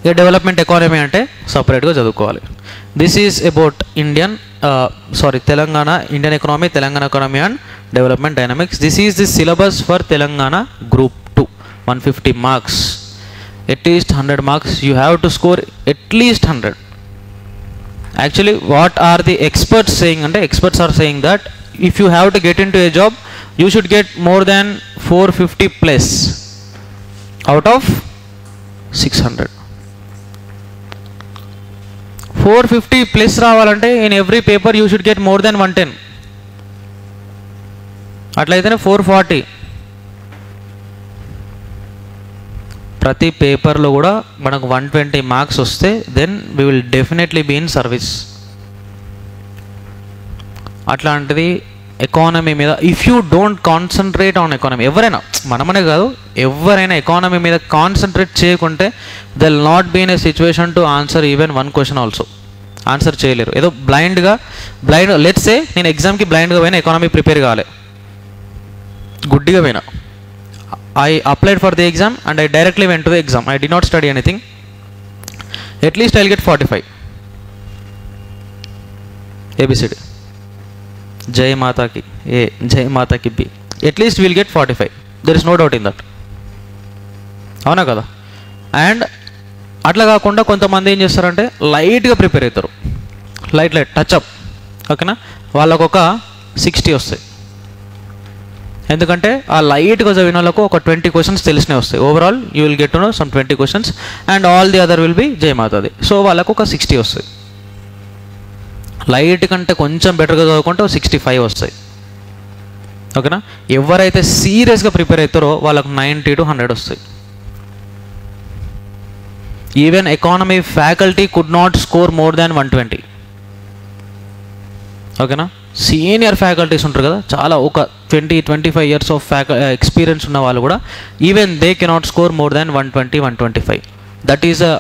ఇక డెవలప్మెంట్ ఎకానమీ అంటే సపరేట్గా చదువుకోవాలి. This is about Telangana Indian economy, Telangana economy and development dynamics. This is the syllabus for Telangana group 150 marks, at least 100 marks you have to score, at least 100. Actually what are the experts saying, and experts are saying that if you have to get into a job you should get more than 450 plus out of 600. 450 plus రావాలంటే in every paper you should get more than 110. అట్లయితేనే 440. ప్రతి పేపర్లో కూడా మనకు 120 marks వస్తే then we will definitely be in service. అట్లాంటిది economy మీద if you don't concentrate on economy, ఎవరైనా మనమనే కాదు ఎవరైనా ఎకానమీ మీద కాన్సన్ట్రేట్ చేయకుంటే they will not be in a situation to answer even one question also. Answer చేయలేరు. ఏదో బ్లైండ్ లెట్స్ సే నేను ఎగ్జామ్కి బ్లైండ్గా పోయినా, ఎకానమీ ప్రిపేర్ కావాలి, గుడ్డిగా పోయినా. I applied for the exam and I directly went to the exam. I did not study anything. At least I'll get 45. ABCD. Jai Mata ki A, Jai Mata ki B. At least we'll get 45. There is no doubt in that. అవునా కదా? And అట్లా కాకుండా కొంతమంది ఏం చేస్తారంటే లైట్గా prepare అవుతారు. Light touch up, ఓకేనా? వాళ్ళకు ఒక 60 వస్తాయి. ఎందుకంటే ఆ లైట్గా చదివిన వాళ్ళకు ఒక 20 క్వశ్చన్స్ తెలిసినవి వస్తాయి. Overall you will get to know some 20 questions and all the other will be జయమాతది. సో వాళ్ళకు ఒక 60 వస్తాయి. లైట్ కంటే కొంచెం బెటర్గా చదువుకుంటే 65 వస్తాయి. ఓకేనా? ఎవరైతే సీరియస్గా ప్రిపేర్ అవుతారో వాళ్ళకు 90 to 100 వస్తాయి. Even economy faculty could not score more than 120. ఓకేనా? సీనియర్ ఫ్యాకల్టీస్ ఉంటారు కదా, చాలా ఒక 20-25 years ఆఫ్ ఎక్స్పీరియన్స్ ఉన్న వాళ్ళు కూడా even they cannot score more than 120-125. That is a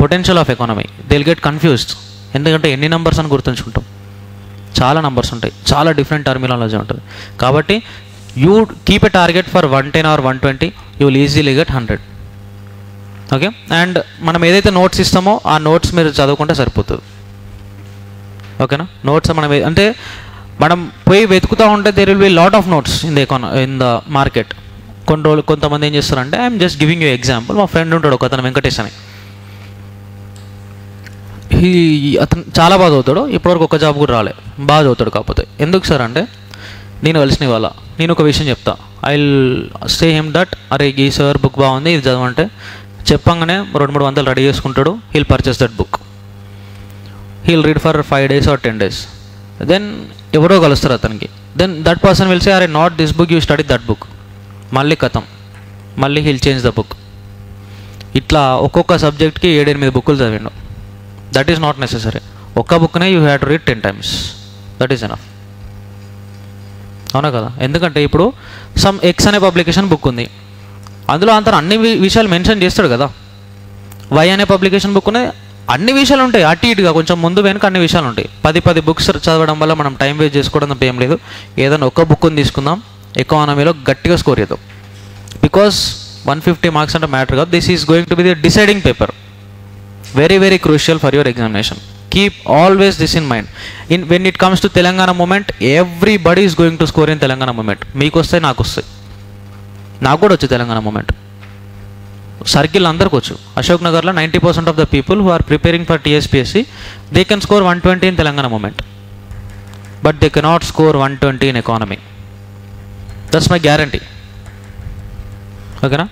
potential of economy. They will get confused. ఎందుకంటే ఎన్ని నెంబర్స్ అని గుర్తుంచుకుంటాం, చాలా నెంబర్స్ ఉంటాయి, చాలా డిఫరెంట్ టర్మినాలజీ ఉంటుంది. కాబట్టి you keep a target for 110 or 120, you will easily get 100. Okay? And మనం ఏదైతే నోట్స్ ఇస్తామో ఆ నోట్స్ మీరు చదువుకుంటే సరిపోతుంది. ఓకేనా? నోట్స్ మనం పోయి వెతుకుతూ ఉంటే there will be lot of notes in the market. కొంతమంది ఏం చేస్తారంటే I'm just giving you example. మా ఫ్రెండ్ ఉంటాడు ఒక అతను, వెంకటేష్ అని. అతను చాలా బాగా చదువుతాడు, ఇప్పటివరకు ఒక జాబ్ కూడా రాలే. బాగా చదువుతాడు. కాకపోతే ఎందుకు సార్ అంటే నేను కలిసిన వాళ్ళ నేను ఒక విషయం చెప్తా. I will say him that అరే ఈ సార్ బుక్ బాగుంది ఇది చదవంటే చెప్పంగానే 200-300 రెడీ చేసుకుంటాడు. He'll purchase that book. He'll read for 5 days or 10 days. Then ఎవరో కలుస్తారు అతనికి. Then that person will say అరే not this book, you study that book. మళ్ళీ కథం, మళ్ళీ హీల్ చేంజ్ ద బుక్. ఇట్లా ఒక్కొక్క సబ్జెక్ట్కి 7-8 బుక్కులు చదివిండు. That is not necessary. ఒక్క బుక్నే you have to read 10 times. That is enough. అవునా కదా? ఎందుకంటే ఇప్పుడు సమ్ ఎక్స్ అనే పబ్లికేషన్ బుక్ ఉంది, అందులో అంతా అన్ని విషయాలు మెన్షన్ చేస్తాడు కదా. వై అనే పబ్లికేషన్ బుక్నే అన్ని విషయాలు ఉంటాయి, అటు ఇటుగా కొంచెం ముందు వెనుక అన్ని విషయాలు ఉంటాయి. 10 బుక్స్ చదవడం వల్ల మనం టైం వేస్ట్ చేసుకోవడం తప్ప ఏం లేదు. ఏదైనా ఒక్క బుక్ని తీసుకుందాం, ఎకానమీలో గట్టిగా స్కోర్ చేద్దాం. బికాస్ 150 మార్క్స్ అంటే మ్యాటర్ కాదు. This is going to be the deciding paper, very very crucial for your examination. Keep always this in mind. When it comes to Telangana movement, everybody is going to score in Telangana movement. మీకు వస్తాయి, నాకు వస్తాయి, నాకు కూడా వచ్చు Telangana moment. Circle అందరికి వచ్చు. అశోక్ నగర్లో 90% of the people who are preparing for TSPSC they can score 120 in Telangana movement, but they cannot score 120 in economy. That's my guarantee. ఓకేనా?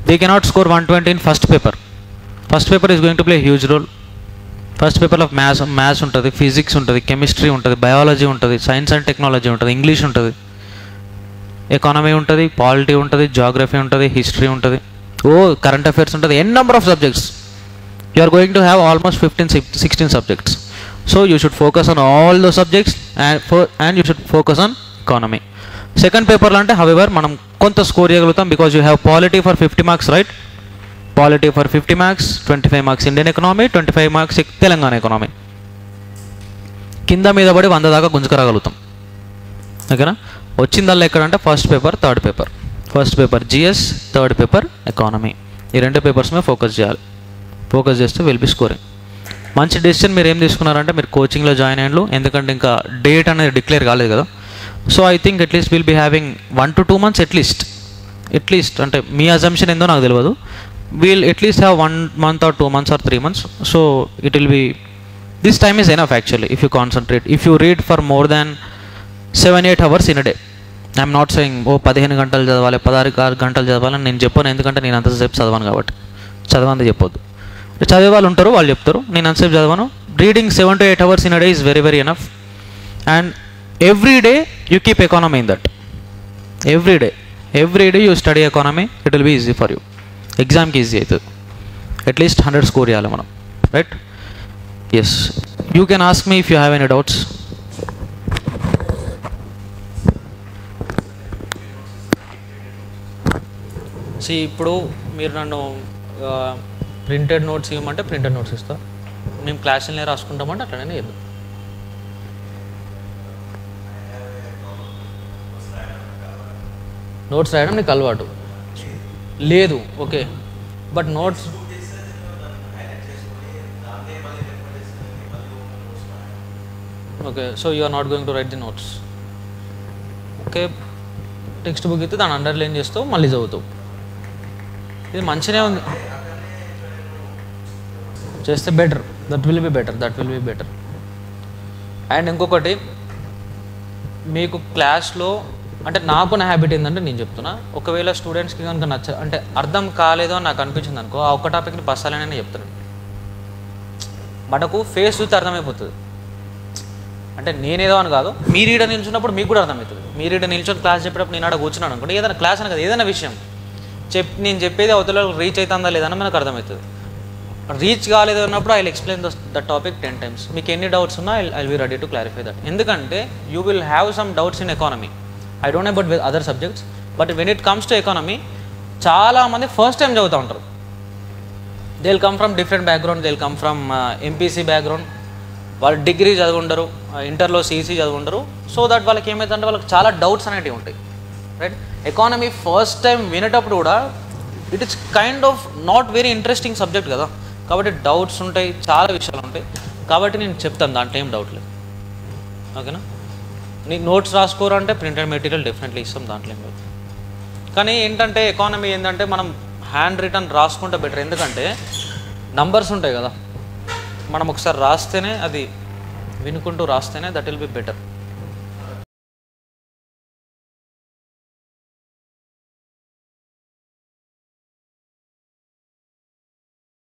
They cannot score 120 in first paper. First paper is going to play huge role. First పేపర్లో maths ఉంటుంది, physics ఉంటుంది, chemistry ఉంటుంది, biology ఉంటుంది, science and technology ఉంటుంది, English ఉంటుంది, economy ఉంటుంది, polity ఉంటుంది, జాగ్రఫీ ఉంటుంది, హిస్టరీ ఉంటుంది, కరెంట్ అఫైర్స్ ఉంటుంది, n number of subjects. You are going to have almost 15-16 subjects. So you should focus on all those subjects and you should focus on economy. Second పేపర్లో అంటే however మనం కొంత score చేయగలుగుతాం, because you have polity for 50 marks, right? Polity for 50 marks, 25 marks Indian economy, 25 marks Telangana economy. కింద మీద పడి 100 దాకా గుంజుకరాగలుగుతాం. ఓకేనా? వచ్చిందల్లా ఎక్కడంటే first paper, third paper. First paper GS, third paper economy. ఈ 2 పేపర్స్ మీద ఫోకస్ చేయాలి. ఫోకస్ చేస్తే విల్ బి స్కోరింగ్. మంచి డెసిషన్ మీరు ఏం తీసుకున్నారంటే మీరు కోచింగ్లో జాయిన్ అయ్యారు, ఎందుకంటే ఇంకా డేట్ అనేది డిక్లేర్ కాలేదు కదా. So I think at least will be having 1 to 2 months at least అంటే మీ అజంప్షన్ ఏందో నాకు తెలియదు. We'll at least have 1 month or 2 months or 3 months. So it will be this time is enough actually if you concentrate. If you read for more than 7-8 hours in a day. I'm not saying 15 గంటలు చదవాలి, 16 గంటలు చదవాలని నేను చెప్పాను, ఎందుకంటే నేను అంతసేపు చదవాను కాబట్టి. చదవంది చెప్పొద్దు. చదివే వాళ్ళు ఉంటారు, వాళ్ళు చెప్తారు, నేను అంతసేపు చదవాను. Reading 7 to 8 hours in a day is very very enough. And every day you keep economy in that. Every day you study economy, it will be easy for you. ఎగ్జామ్కి ఈజీ అవుతుంది. అట్లీస్ట్ 100 స్కోర్ చేయాలి మనం, right? Yes, you can ask me if you have any doubts. ఇప్పుడు మీరు నన్ను printed notes ఇవ్వమంటే printed notes ఇస్తా, మేము క్లాసులనే రాసుకుంటామంటే అట్లనే ఇద్దాం. నోట్స్ రాయడం నీకు అలవాటు లేదు, okay, but notes okay. So you are not going to write the notes, okay? Text book అయితే దాన్ని అండర్లైన్ చేస్తావు, మళ్ళీ చదువుతావు. ఇది మంచిగా ఉంది, చేస్తే better. That will be better. And ఇంకొకటి, మీకు క్లాస్లో అంటే నాకున్న హ్యాబిట్ ఏంటంటే నేను చెప్తున్నా, ఒకవేళ స్టూడెంట్స్కి కనుక అంటే అర్థం కాలేదో అని నాకు అనిపించింది అనుకో, ఆ ఒక్క టాపిక్ని బస్సాలనే చెప్తున్నాను. మనకు ఫేస్ చూస్తే అర్థమైపోతుంది. అంటే నేనేదో అని కాదు, మీరు ఈడ నిల్చున్నప్పుడు మీకు కూడా అర్థమవుతుంది. మీరు ఈడ నిల్చొని క్లాస్ చెప్పేటప్పుడు నేను ఆడ కూర్చున్నాను అనుకోండి, ఏదైనా క్లాస్ అని కదా, ఏదైనా విషయం నేను చెప్పేది అవతల రీచ్ అవుతుందా లేదని మనకు అర్థమవుతుంది. రీచ్ కాలేదు అన్నప్పుడు I will explain the topic 10 times. మీకు ఎన్ని డౌట్స్ ఉన్నా I will be ready to clarify that. ఎందుకంటే you will have some doubts in economy. I don't know about other subjects, but when it comes to economy చాలామంది first time చదువుతూ ఉంటారు. They will come from different background, they will come from MPC background, వాళ్ళు degree చదువుండరు, ఇంటర్లో CC చదువుండరు. So that వాళ్ళకి ఏమవుతుందంటే వాళ్ళకి చాలా డౌట్స్ అనేటివి ఉంటాయి, రైట్? ఎకానమీ ఫస్ట్ టైం వినేటప్పుడు కూడా it is kind of not very interesting subject కదా, కాబట్టి డౌట్స్ ఉంటాయి, చాలా విషయాలు ఉంటాయి. కాబట్టి నేను చెప్తాను, దాంట్లో ఏం డౌట్ లేదు, ఓకేనా? నీకు నోట్స్ రాసుకోరంటే ప్రింటెడ్ మెటీరియల్ డెఫినెట్లీ ఇస్తాం, దాంట్లో ఏం లేదు. కానీ ఏంటంటే ఎకానమీ ఏంటంటే మనం హ్యాండ్ రిటర్న్ రాసుకుంటే బెటర్, ఎందుకంటే నంబర్స్ ఉంటాయి కదా, మనం ఒకసారి రాస్తేనే, అది వినుకుంటూ రాస్తేనే దట్ విల్ బి బెటర్.